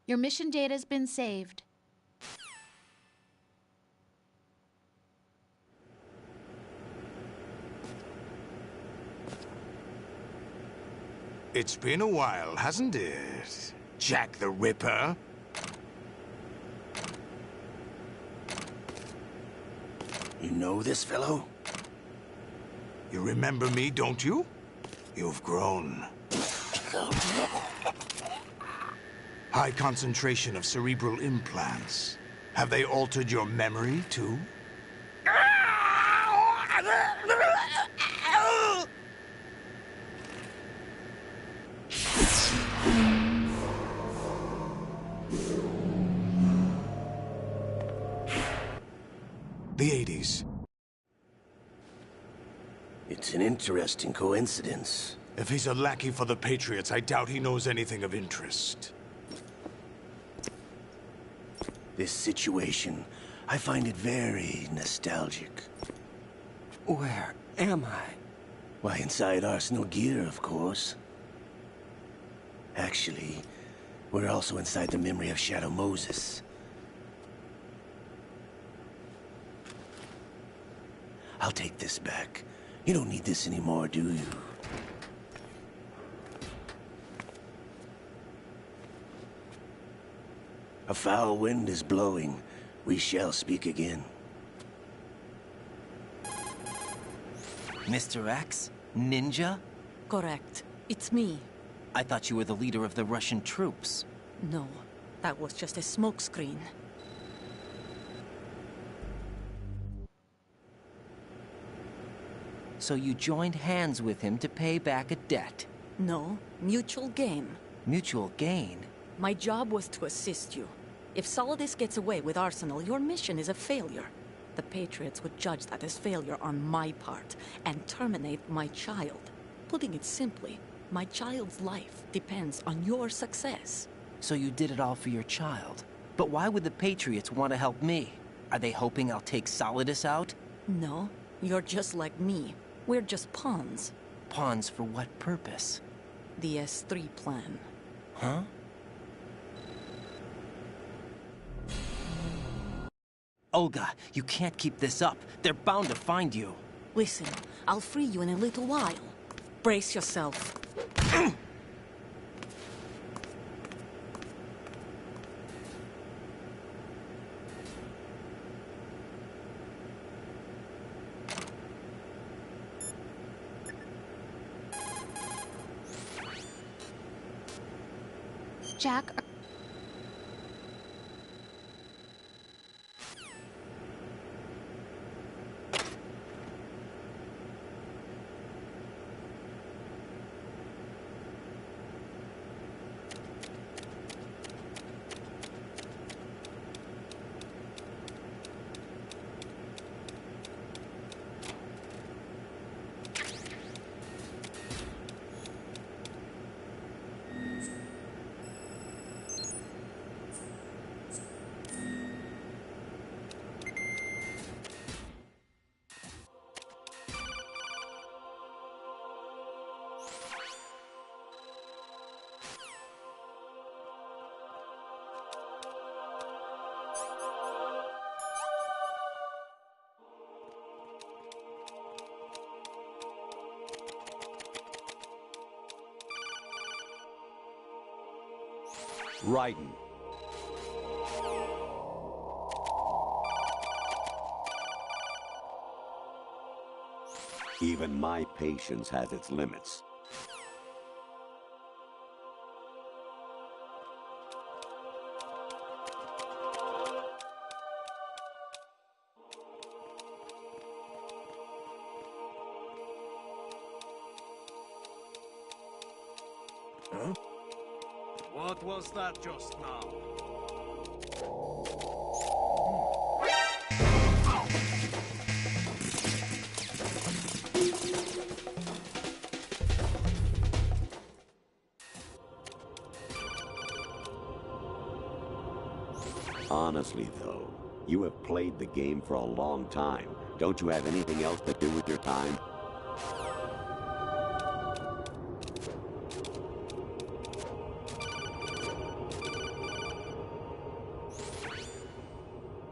Your mission data's been saved. It's been a while, hasn't it? Jack the Ripper? You know this fellow? You remember me, don't you? You've grown. High concentration of cerebral implants. Have they altered your memory, too? The 80s. It's an interesting coincidence. If he's a lackey for the Patriots, I doubt he knows anything of interest. This situation, I find it very nostalgic. Where am I? Why, inside Arsenal Gear, of course. Actually, we're also inside the memory of Shadow Moses. I'll take this back. You don't need this anymore, do you? A foul wind is blowing. We shall speak again. Mr. X? Ninja? Correct. It's me. I thought you were the leader of the Russian troops. No, that was just a smokescreen. So you joined hands with him to pay back a debt? No, mutual gain. Mutual gain? My job was to assist you. If Solidus gets away with Arsenal, your mission is a failure. The Patriots would judge that as failure on my part, and terminate my child. Putting it simply, my child's life depends on your success. So you did it all for your child. But why would the Patriots want to help me? Are they hoping I'll take Solidus out? No, you're just like me. We're just pawns. Pawns for what purpose? The S3 plan. Huh? Olga, you can't keep this up. They're bound to find you. Listen, I'll free you in a little while. Brace yourself. Jack, Raiden. Even my patience has its limits. Huh? What was that just now? Honestly, though, you have played the game for a long time. Don't you have anything else to do with your time?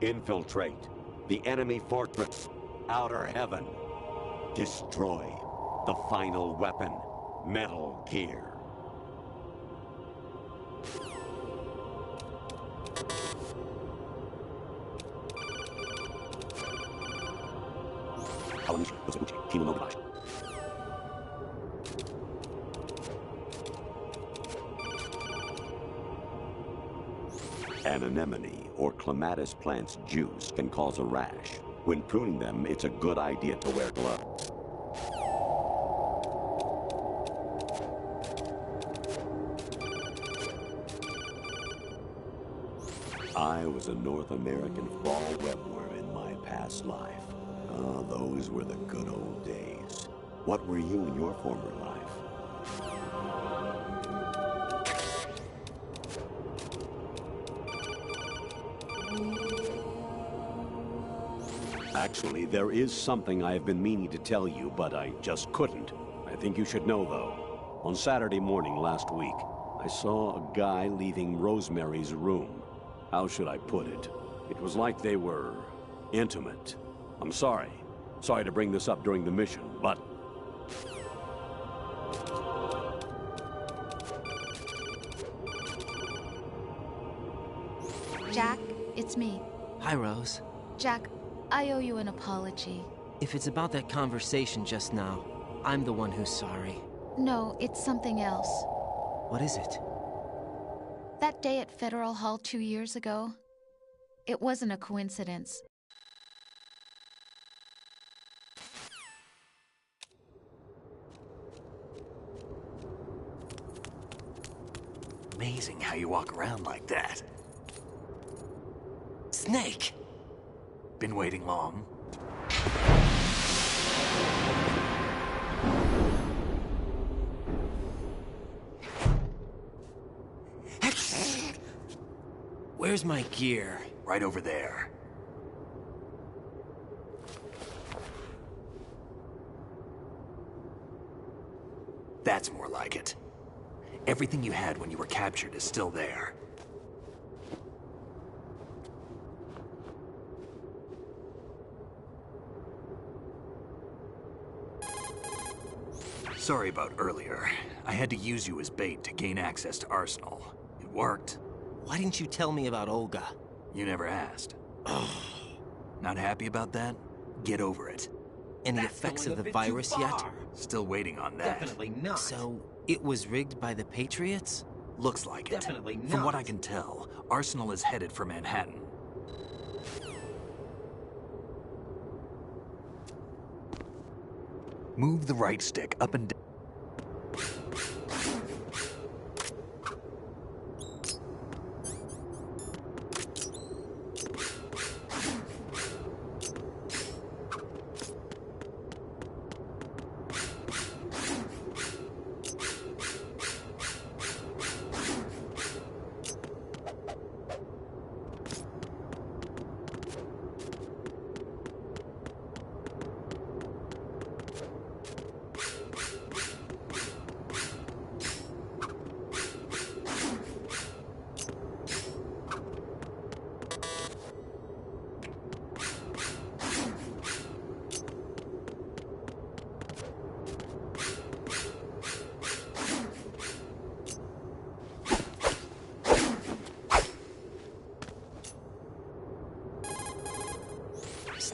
Infiltrate the enemy fortress, Outer Heaven. Destroy the final weapon, Metal Gear. An anemone or clematis plant's juice can cause a rash. When pruning them, it's a good idea to wear gloves. I was a North American fall webworm in my past life. Ah, those were the good old days. What were you in your former life? Actually, there is something I have been meaning to tell you, but I just couldn't. I think you should know, though. On Saturday morning last week, I saw a guy leaving Rosemary's room. How should I put it? It was like they were intimate. I'm sorry. Sorry to bring this up during the mission, but... Jack, it's me. Hi, Rose. Jack, I owe you an apology. If it's about that conversation just now, I'm the one who's sorry. No, it's something else. What is it? That day at Federal Hall 2 years ago, it wasn't a coincidence. Amazing how you walk around like that. Snake! Been waiting long? Where's my gear? Right over there. That's more like it. Everything you had when you were captured is still there. Sorry about earlier. I had to use you as bait to gain access to Arsenal. It worked. Why didn't you tell me about Olga? You never asked. Not happy about that? Get over it. Any effects of the virus yet? Still waiting on that. Definitely not. So, it was rigged by the Patriots? Looks like it. Definitely not. From what I can tell, Arsenal is headed for Manhattan. Move the right stick up and down.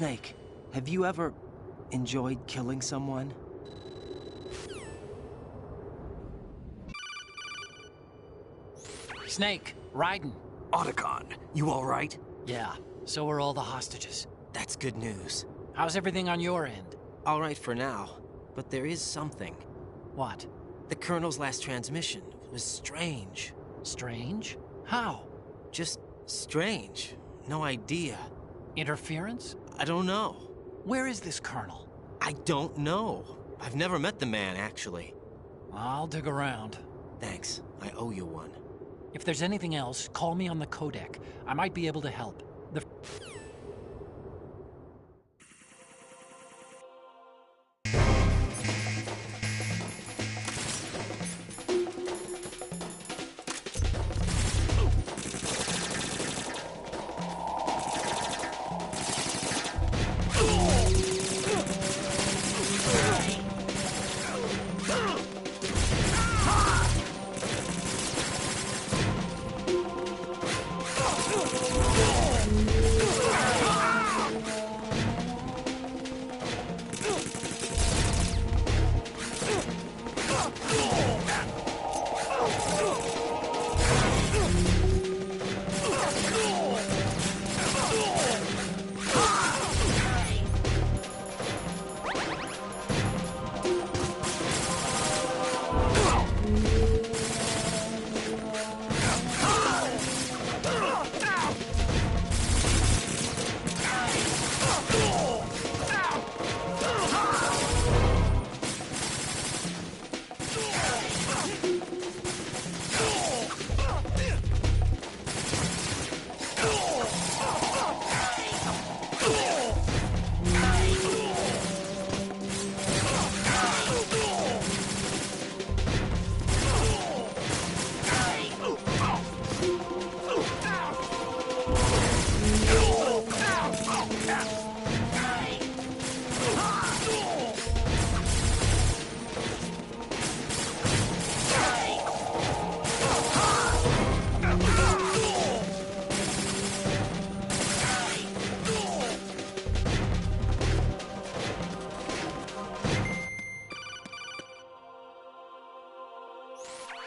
Snake, have you ever enjoyed killing someone? Snake, Raiden. Otacon, you all right? Yeah, so are all the hostages. That's good news. How's everything on your end? All right for now, but there is something. What? The Colonel's last transmission was strange. Strange? How? Just strange. No idea. Interference? I don't know. Where is this Colonel? I don't know. I've never met the man, actually. I'll dig around. Thanks. I owe you one. If there's anything else, call me on the codec. I might be able to help.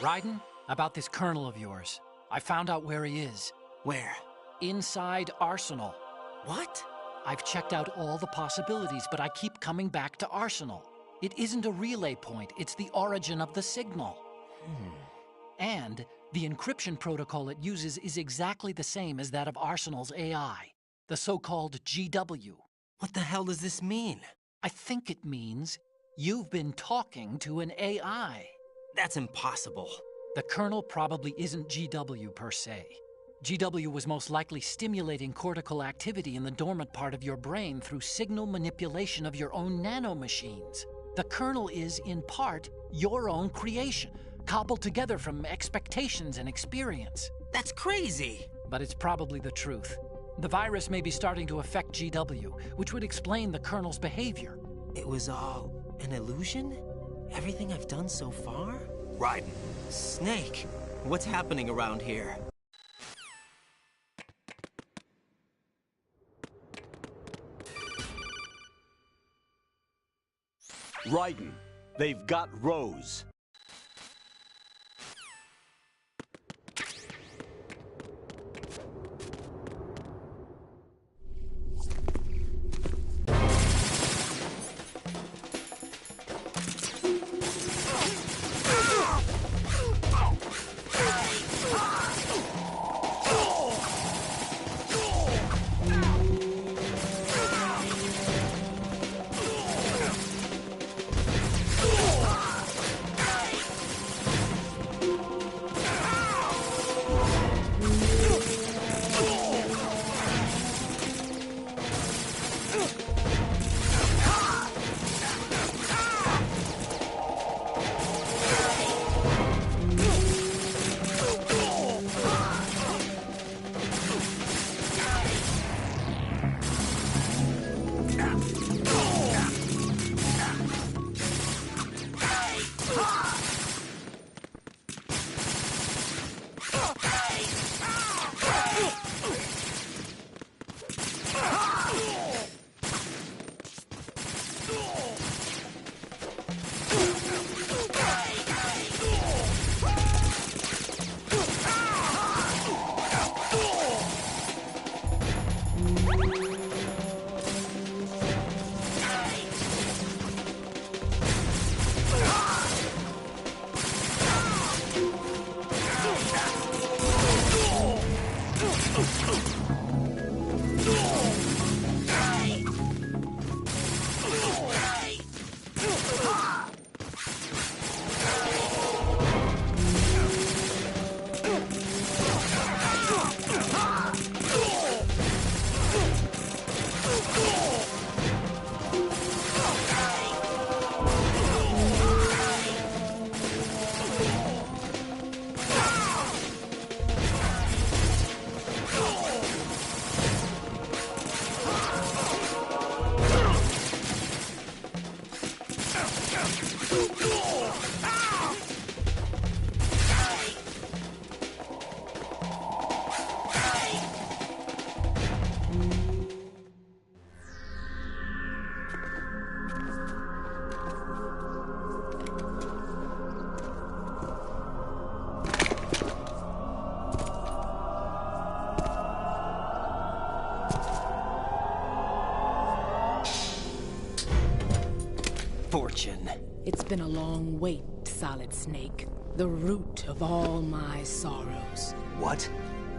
Raiden, about this Colonel of yours. I found out where he is. Where? Inside Arsenal. What? I've checked out all the possibilities, but I keep coming back to Arsenal. It isn't a relay point, it's the origin of the signal. And the encryption protocol it uses is exactly the same as that of Arsenal's AI, the so-called GW. What the hell does this mean? I think it means you've been talking to an AI. That's impossible. The Colonel probably isn't GW per se. GW was most likely stimulating cortical activity in the dormant part of your brain through signal manipulation of your own nanomachines. The Colonel is, in part, your own creation, cobbled together from expectations and experience. That's crazy! But it's probably the truth. The virus may be starting to affect GW, which would explain the Colonel's behavior. It was all an illusion? Everything I've done so far? Raiden. Snake, what's happening around here? Raiden, they've got Rose. been a long wait, Solid Snake. The root of all my sorrows. What?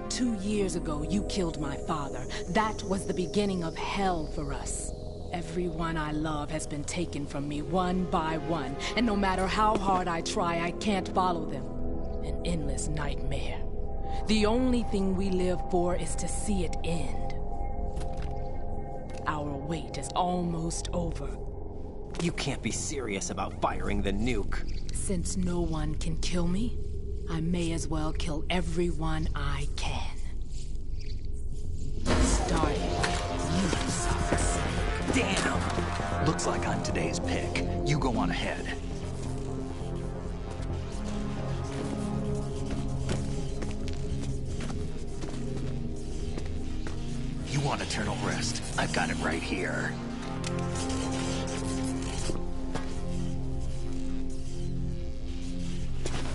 2 years ago, you killed my father. That was the beginning of hell for us. Everyone I love has been taken from me one by one, and no matter how hard I try, I can't follow them. An endless nightmare. The only thing we live for is to see it end. Our wait is almost over. You can't be serious about firing the nuke. Since no one can kill me, I may as well kill everyone I can. Starting with you, Solid Snake. Damn! Looks like I'm today's pick. You go on ahead. You want eternal rest? I've got it right here.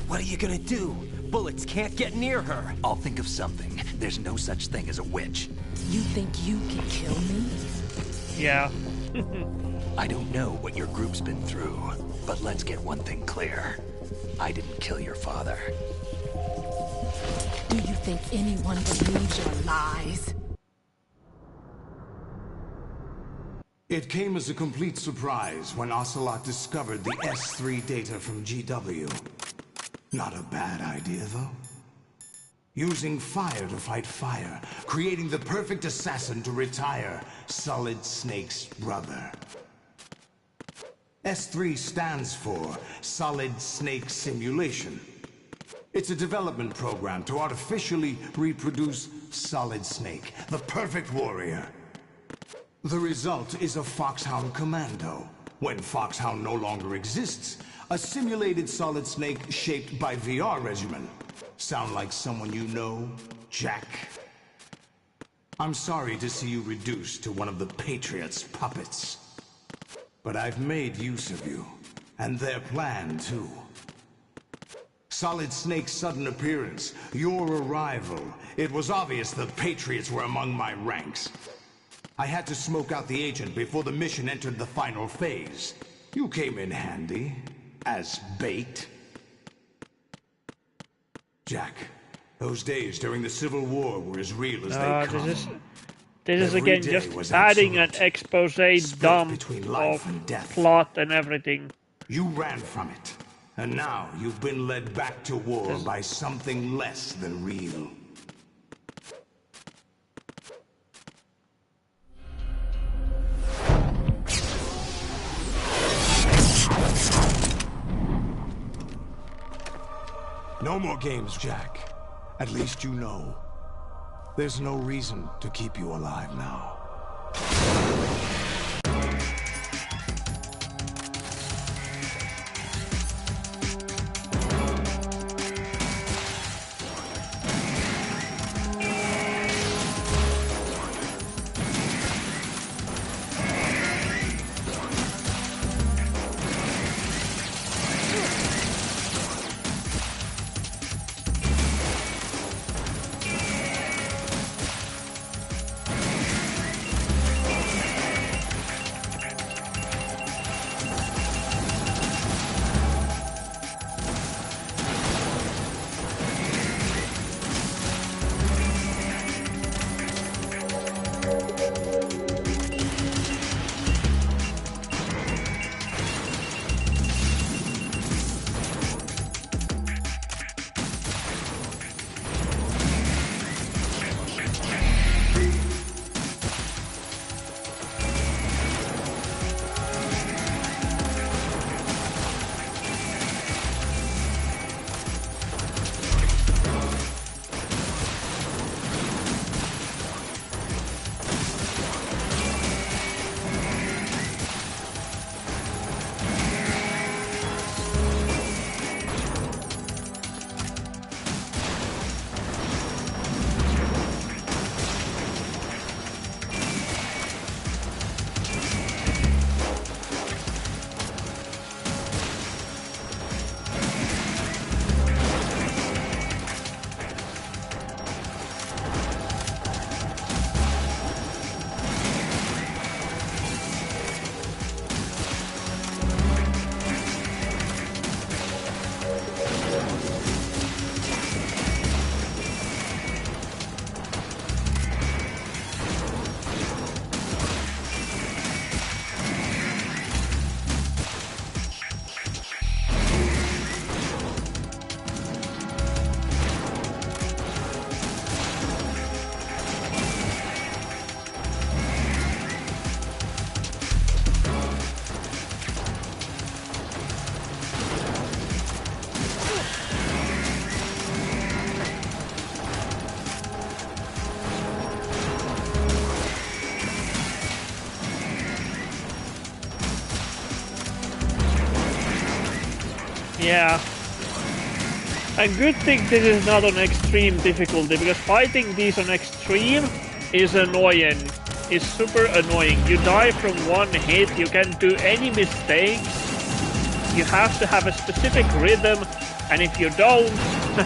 What are you gonna do? Bullets can't get near her. I'll think of something. There's no such thing as a witch. You think you can kill me? Yeah. I don't know what your group's been through, but let's get one thing clear. I didn't kill your father. Do you think anyone believes your lies? It came as a complete surprise when Ocelot discovered the S3 data from GW. Not a bad idea, though. Using fire to fight fire, creating the perfect assassin to retire Solid Snake's brother. S3 stands for Solid Snake Simulation. It's a development program to artificially reproduce Solid Snake, the perfect warrior. The result is a Foxhound Commando. When Foxhound no longer exists, a simulated Solid Snake shaped by VR regimen. Sound like someone you know, Jack? I'm sorry to see you reduced to one of the Patriots' puppets. But I've made use of you, and their plan too. Solid Snake's sudden appearance, your arrival, it was obvious the Patriots were among my ranks. I had to smoke out the agent before the mission entered the final phase. You came in handy. As bait. Jack, those days during the Civil War were as real as they come. This is again just adding an expose dump of plot and everything. You ran from it, and now you've been led back to war by something less than real. No more games, Jack. At least you know. There's no reason to keep you alive now. Yeah. A good thing this is not on extreme difficulty, because fighting these on extreme is annoying. It's super annoying. You die from one hit, you can't do any mistakes. You have to have a specific rhythm, and if you don't,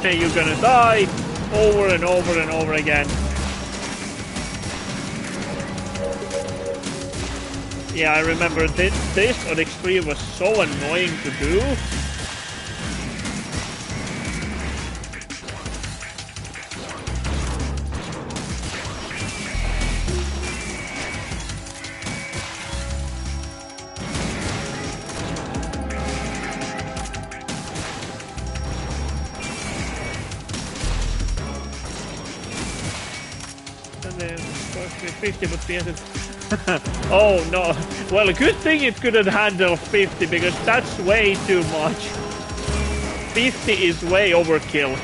you're gonna die over and over and over again. Yeah, I remember this on extreme was so annoying to do. And then 50, but yes, oh no. Well, a good thing it couldn't handle 50, because that's way too much. 50 is way overkill.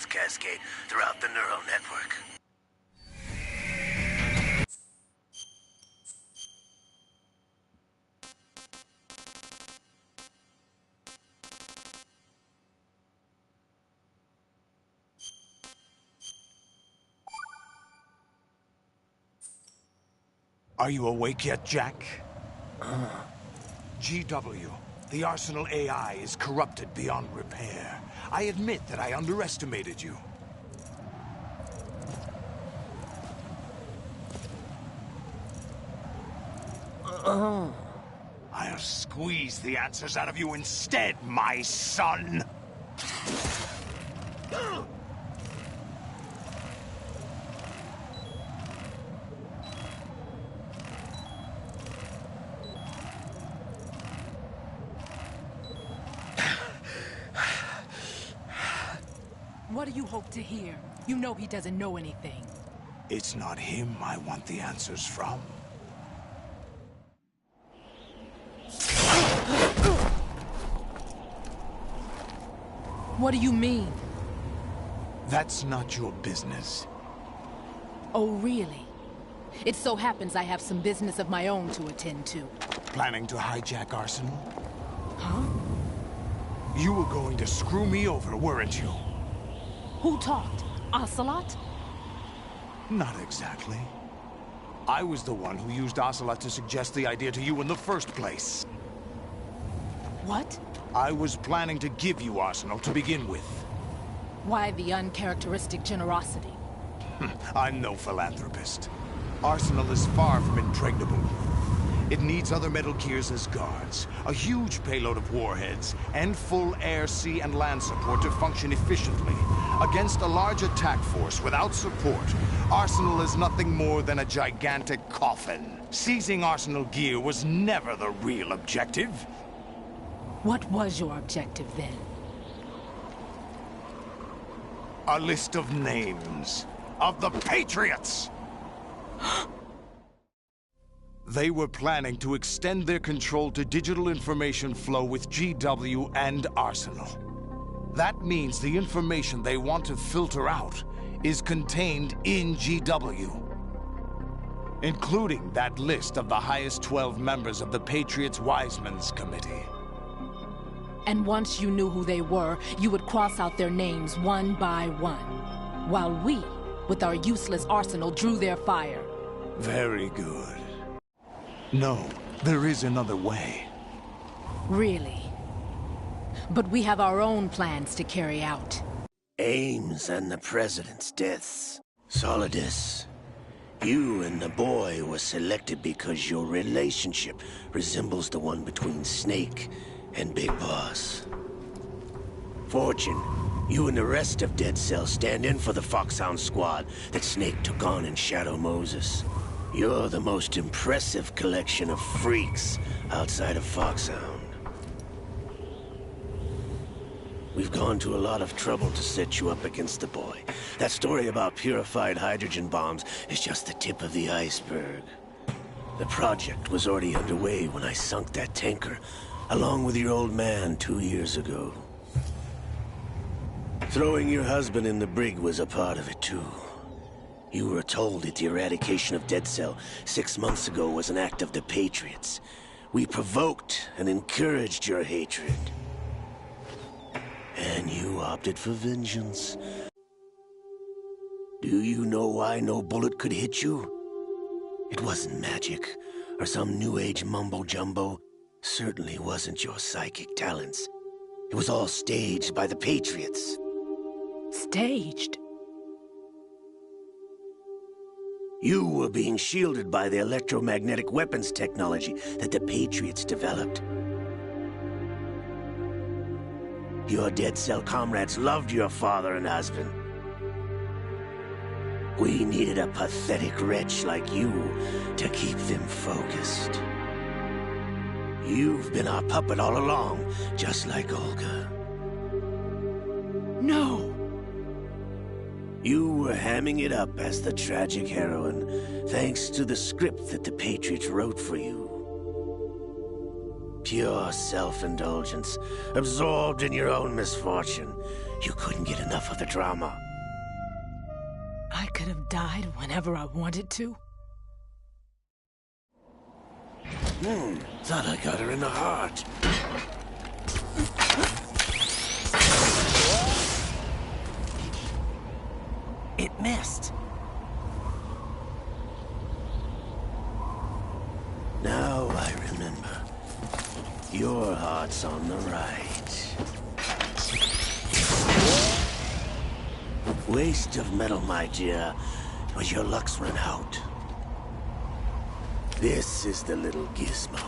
Cascade throughout the neural network. Are you awake yet, Jack? GW, the Arsenal AI is corrupted beyond repair. I admit that I underestimated you. I'll squeeze the answers out of you instead, my son! What do you hope to hear? You know he doesn't know anything. It's not him I want the answers from. What do you mean? That's not your business. Oh, really? It so happens I have some business of my own to attend to. Planning to hijack Arsenal? Huh? You were going to screw me over, weren't you? Who talked? Ocelot? Not exactly. I was the one who used Ocelot to suggest the idea to you in the first place. What? I was planning to give you Arsenal to begin with. Why the uncharacteristic generosity? I'm no philanthropist. Arsenal is far from impregnable. It needs other Metal Gears as guards, a huge payload of warheads, and full air, sea, and land support to function efficiently. Against a large attack force without support, Arsenal is nothing more than a gigantic coffin. Seizing Arsenal gear was never the real objective. What was your objective then? A list of names of the Patriots! They were planning to extend their control to digital information flow with GW and Arsenal. That means the information they want to filter out is contained in GW, including that list of the highest 12 members of the Patriots Wiseman's Committee. And once you knew who they were, you would cross out their names one by one, while we, with our useless arsenal, drew their fire. Very good. No, there is another way. Really? But we have our own plans to carry out. Ames and the President's deaths. Solidus, you and the boy were selected because your relationship resembles the one between Snake and Big Boss. Fortune, you and the rest of Dead Cell stand in for the Foxhound squad that Snake took on in Shadow Moses. You're the most impressive collection of freaks outside of Foxhound. We've gone to a lot of trouble to set you up against the boy. That story about purified hydrogen bombs is just the tip of the iceberg. The project was already underway when I sunk that tanker, along with your old man 2 years ago. Throwing your husband in the brig was a part of it, too. You were told that the eradication of Dead Cell 6 months ago was an act of the Patriots. We provoked and encouraged your hatred. And you opted for vengeance. Do you know why no bullet could hit you? It wasn't magic, or some new age mumbo-jumbo. Certainly wasn't your psychic talents. It was all staged by the Patriots. Staged? You were being shielded by the electromagnetic weapons technology that the Patriots developed. Your Dead Cell comrades loved your father and husband. We needed a pathetic wretch like you to keep them focused. You've been our puppet all along, just like Olga. No! You were hamming it up as the tragic heroine, thanks to the script that the Patriots wrote for you. Pure self-indulgence, absorbed in your own misfortune. You couldn't get enough of the drama. I could have died whenever I wanted to. Thought I got her in the heart. It missed. Now I remember. Your heart's on the right. Waste of metal, my dear, but your luck's run out. This is the little gizmo.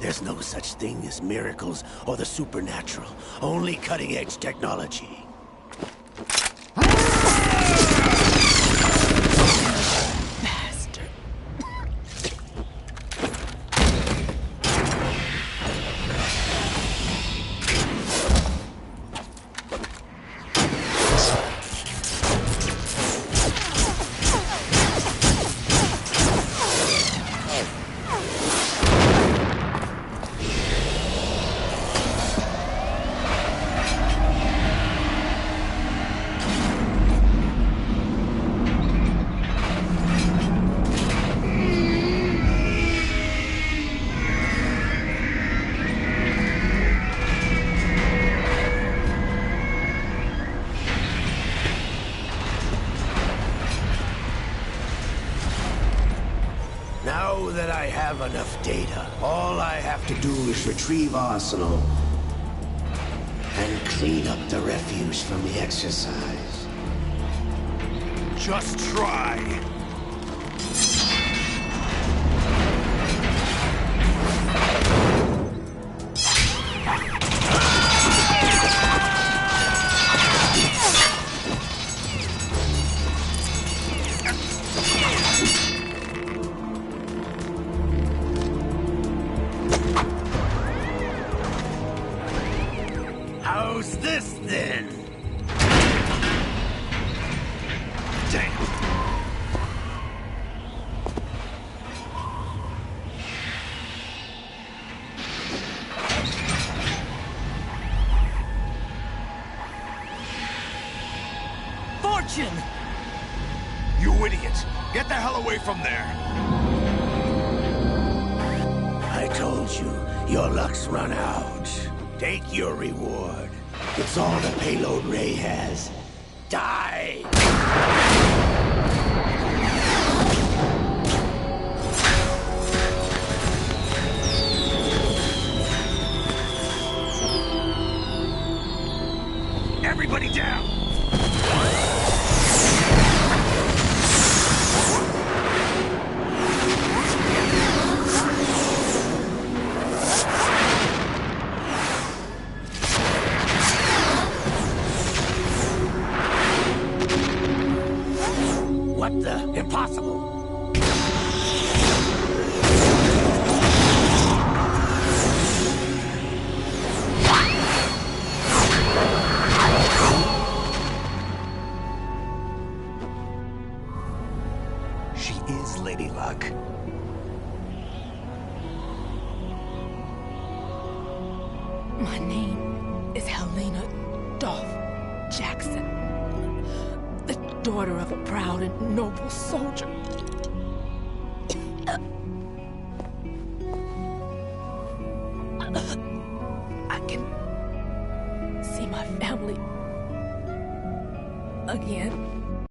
There's no such thing as miracles or the supernatural. Only cutting-edge technology. Bastard. Now that I have enough data, all I have to do is retrieve Arsenal and clean up the refuse from the exercise. Just try. How's this then? Damn. Fortune! You idiot! Get the hell away from there! I told you, your luck's run out. Take your reward. It's all the payload Ray has. Die! Everybody down! My name is Helena Dolph Jackson, the daughter of a proud and noble soldier. I can see my family again.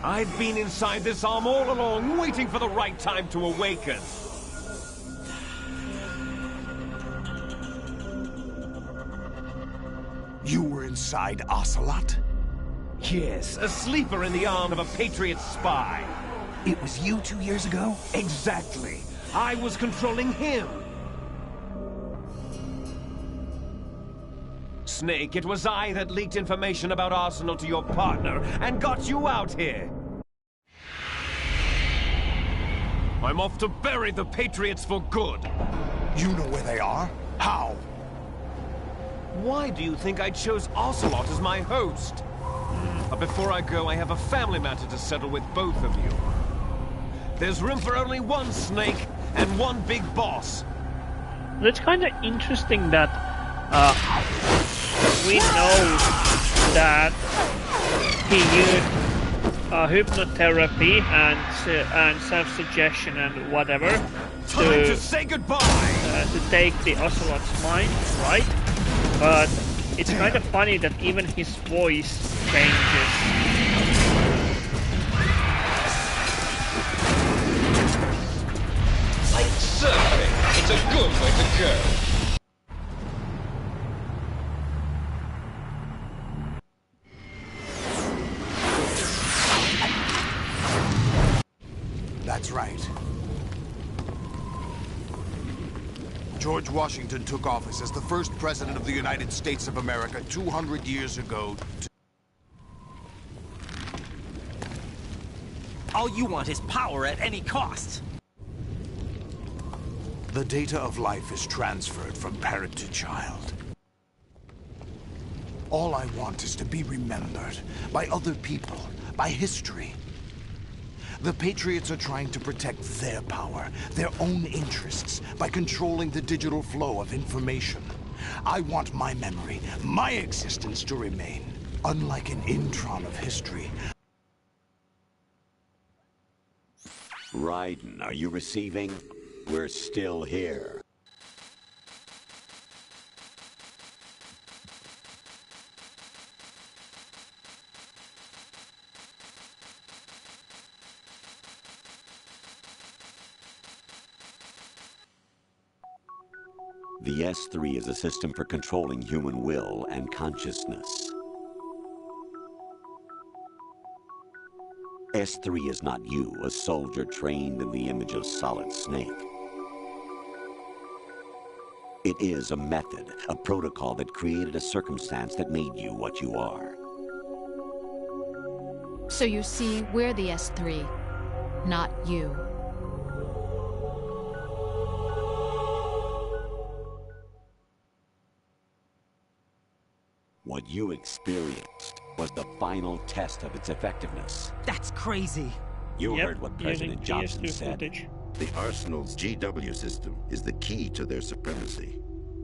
I've been inside this arm all along, waiting for the right time to awaken. You were inside Ocelot? Yes, a sleeper in the arm of a Patriot spy. It was you 2 years ago? Exactly. I was controlling him. Snake, it was I that leaked information about Arsenal to your partner and got you out here. I'm off to bury the Patriots for good. You know where they are? How? Why do you think I chose Ocelot as my host? But before I go, I have a family matter to settle with both of you. There's room for only one Snake and one big boss. It's kind of interesting that we know that he used hypnotherapy and self-suggestion and whatever to say goodbye. To take the Ocelot's mind, right? But it's kind of funny that even his voice changes. Like surfing, it's a good way to go. That's right. George Washington took office as the first president of the United States of America 200 years ago. All you want is power at any cost. The data of life is transferred from parent to child. All I want is to be remembered by other people, by history. The Patriots are trying to protect their power, their own interests, by controlling the digital flow of information. I want my memory, my existence to remain. Unlike an intron of history. Raiden, are you receiving? We're still here. The S3 is a system for controlling human will and consciousness. S3 is not you, a soldier trained in the image of Solid Snake. It is a method, a protocol that created a circumstance that made you what you are. So you see, we're the S3, not you. What you experienced was the final test of its effectiveness. That's crazy. You heard what President Johnson said. The Arsenal's GW system is the key to their supremacy.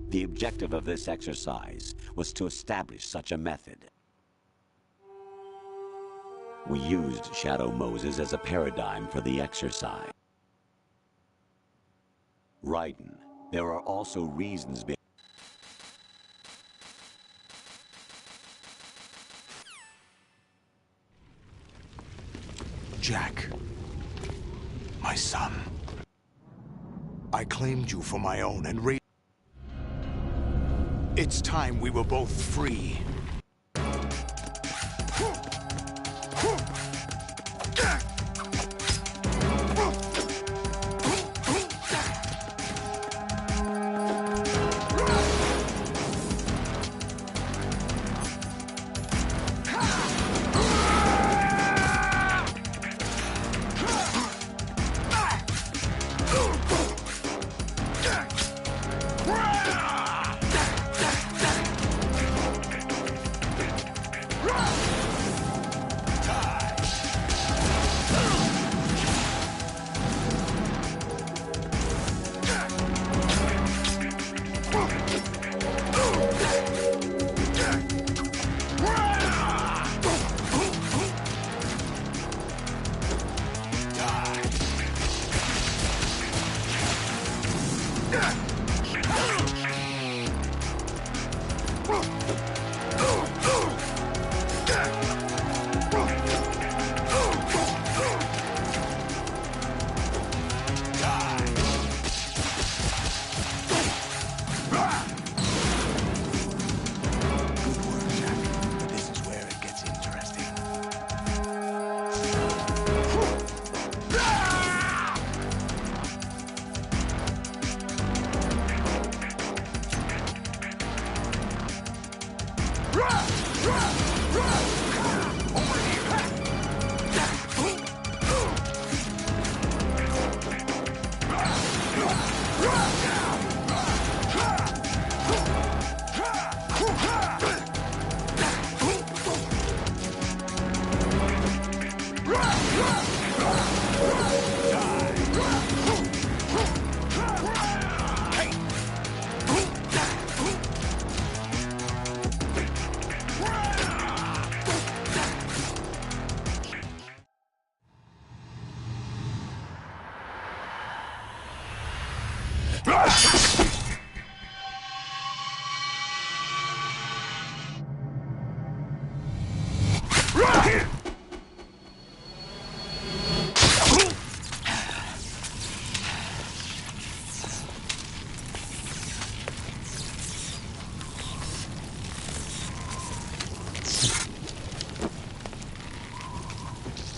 The objective of this exercise was to establish such a method. We used Shadow Moses as a paradigm for the exercise. Raiden, there are also reasons behind. Jack, my son. I claimed you for my own and raised. It's time we were both free.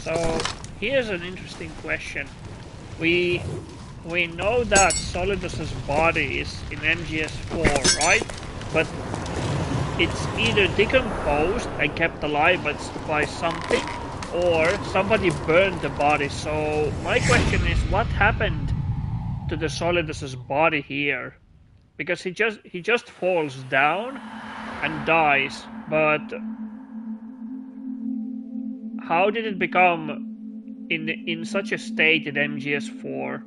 So here's an interesting question. We know that Solidus's body is in MGS4, right? But it's either decomposed and kept alive by something, or somebody burned the body. So my question is, what happened to the Solidus's body here? Because he just falls down and dies, but how did it become in such a state in MGS4?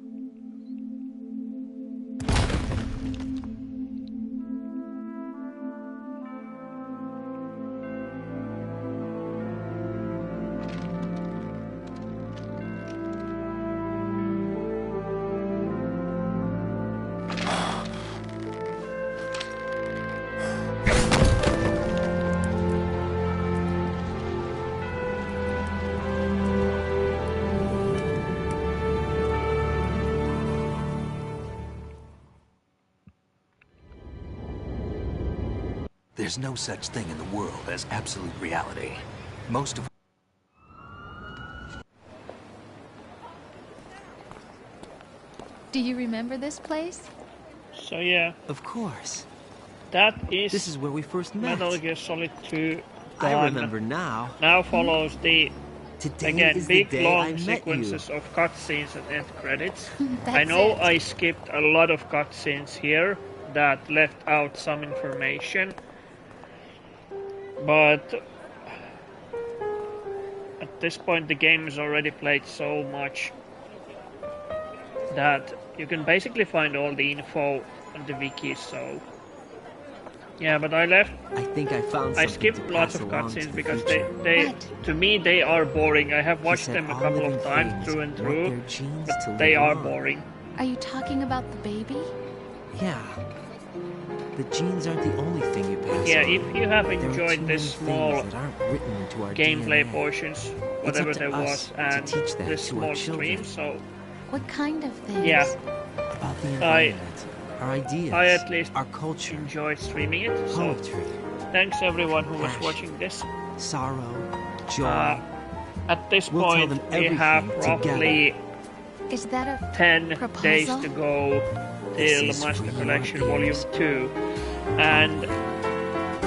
There's no such thing in the world as absolute reality. Most of... Do you remember this place? So yeah. Of course. This is where we first met. Metal Gear Solid 2 I done. remember now. Now follows the again is the big day I long met sequences you. of cutscenes and end credits. That's I know it. I skipped a lot of cutscenes here that left out some information, but at this point the game has already played so much that you can basically find all the info on the wiki. So yeah, but I think I found I something skipped to lots pass of along to cutscenes the because future. they to me they are boring. I have watched said them a all couple of living times things through and want through, their genes but to they live are on. boring. Are you talking about the baby? Yeah. The genes aren't the only thing you pass Yeah, on. if you have There are enjoyed too this many small things that aren't written into our gameplay DNA. portions, It's whatever up to there us was, to and teach that this to our small children. stream, so What kind of things? yeah, About the environment, our ideas, I at least our culture, enjoyed streaming it. So poetry, thanks everyone who was passion, watching this. sorrow, joy. At this We'll tell point, them we have everything roughly Is that a 10 proposal? days to go This till is for Master your Collection ears. Volume 2. And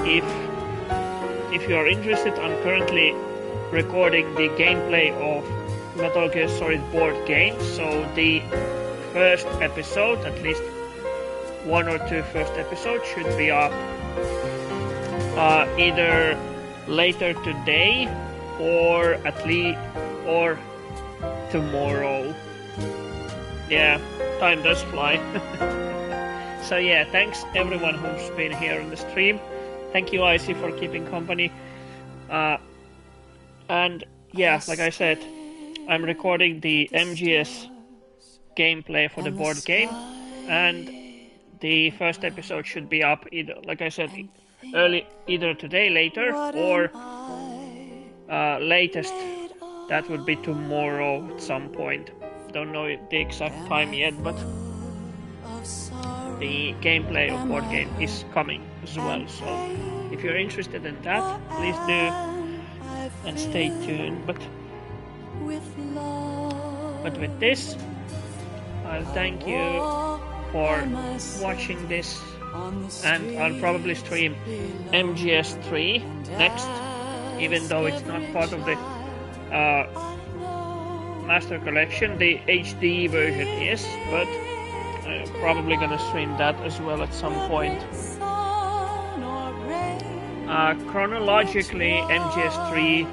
if you are interested, I'm currently recording the gameplay of Metal Gear Solid board game. So the first episode, at least one or two first episodes, should be up either later today or at least or tomorrow. Yeah, time does fly. So yeah, thanks everyone who's been here on the stream. Thank you, Icy, for keeping company. And yeah, like I said, I'm recording the MGS gameplay for the board game, and the first episode should be up either, like I said, either today later or latest that would be tomorrow at some point. Don't know the exact time yet, but the gameplay of board game is coming as well. So if you're interested in that, please do and stay tuned. But with this, I'll thank you for watching this, and I'll probably stream MGS3 next, even though it's not part of the Master Collection. The HD version is, but I'm probably gonna stream that as well at some point. Chronologically, MGS3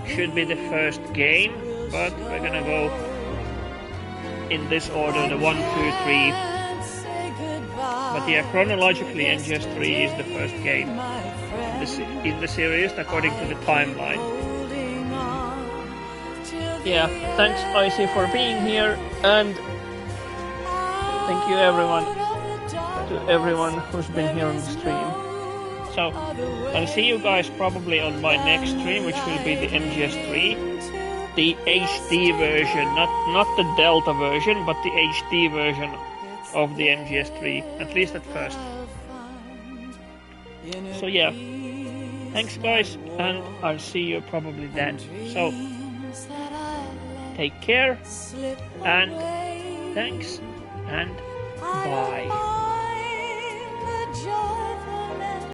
should be the first game, but we're gonna go in this order, the 1, 2, 3. But yeah, chronologically, MGS3 is the first game in the series according to the timeline. Yeah, thanks Icy for being here, and thank you everyone who's been here on the stream. So, I'll see you guys probably on my next stream, which will be the MGS3. The HD version, not the Delta version, but the HD version of the MGS3, at least at first. So yeah, thanks guys, and I'll see you probably then. So, take care, and thanks, and bye.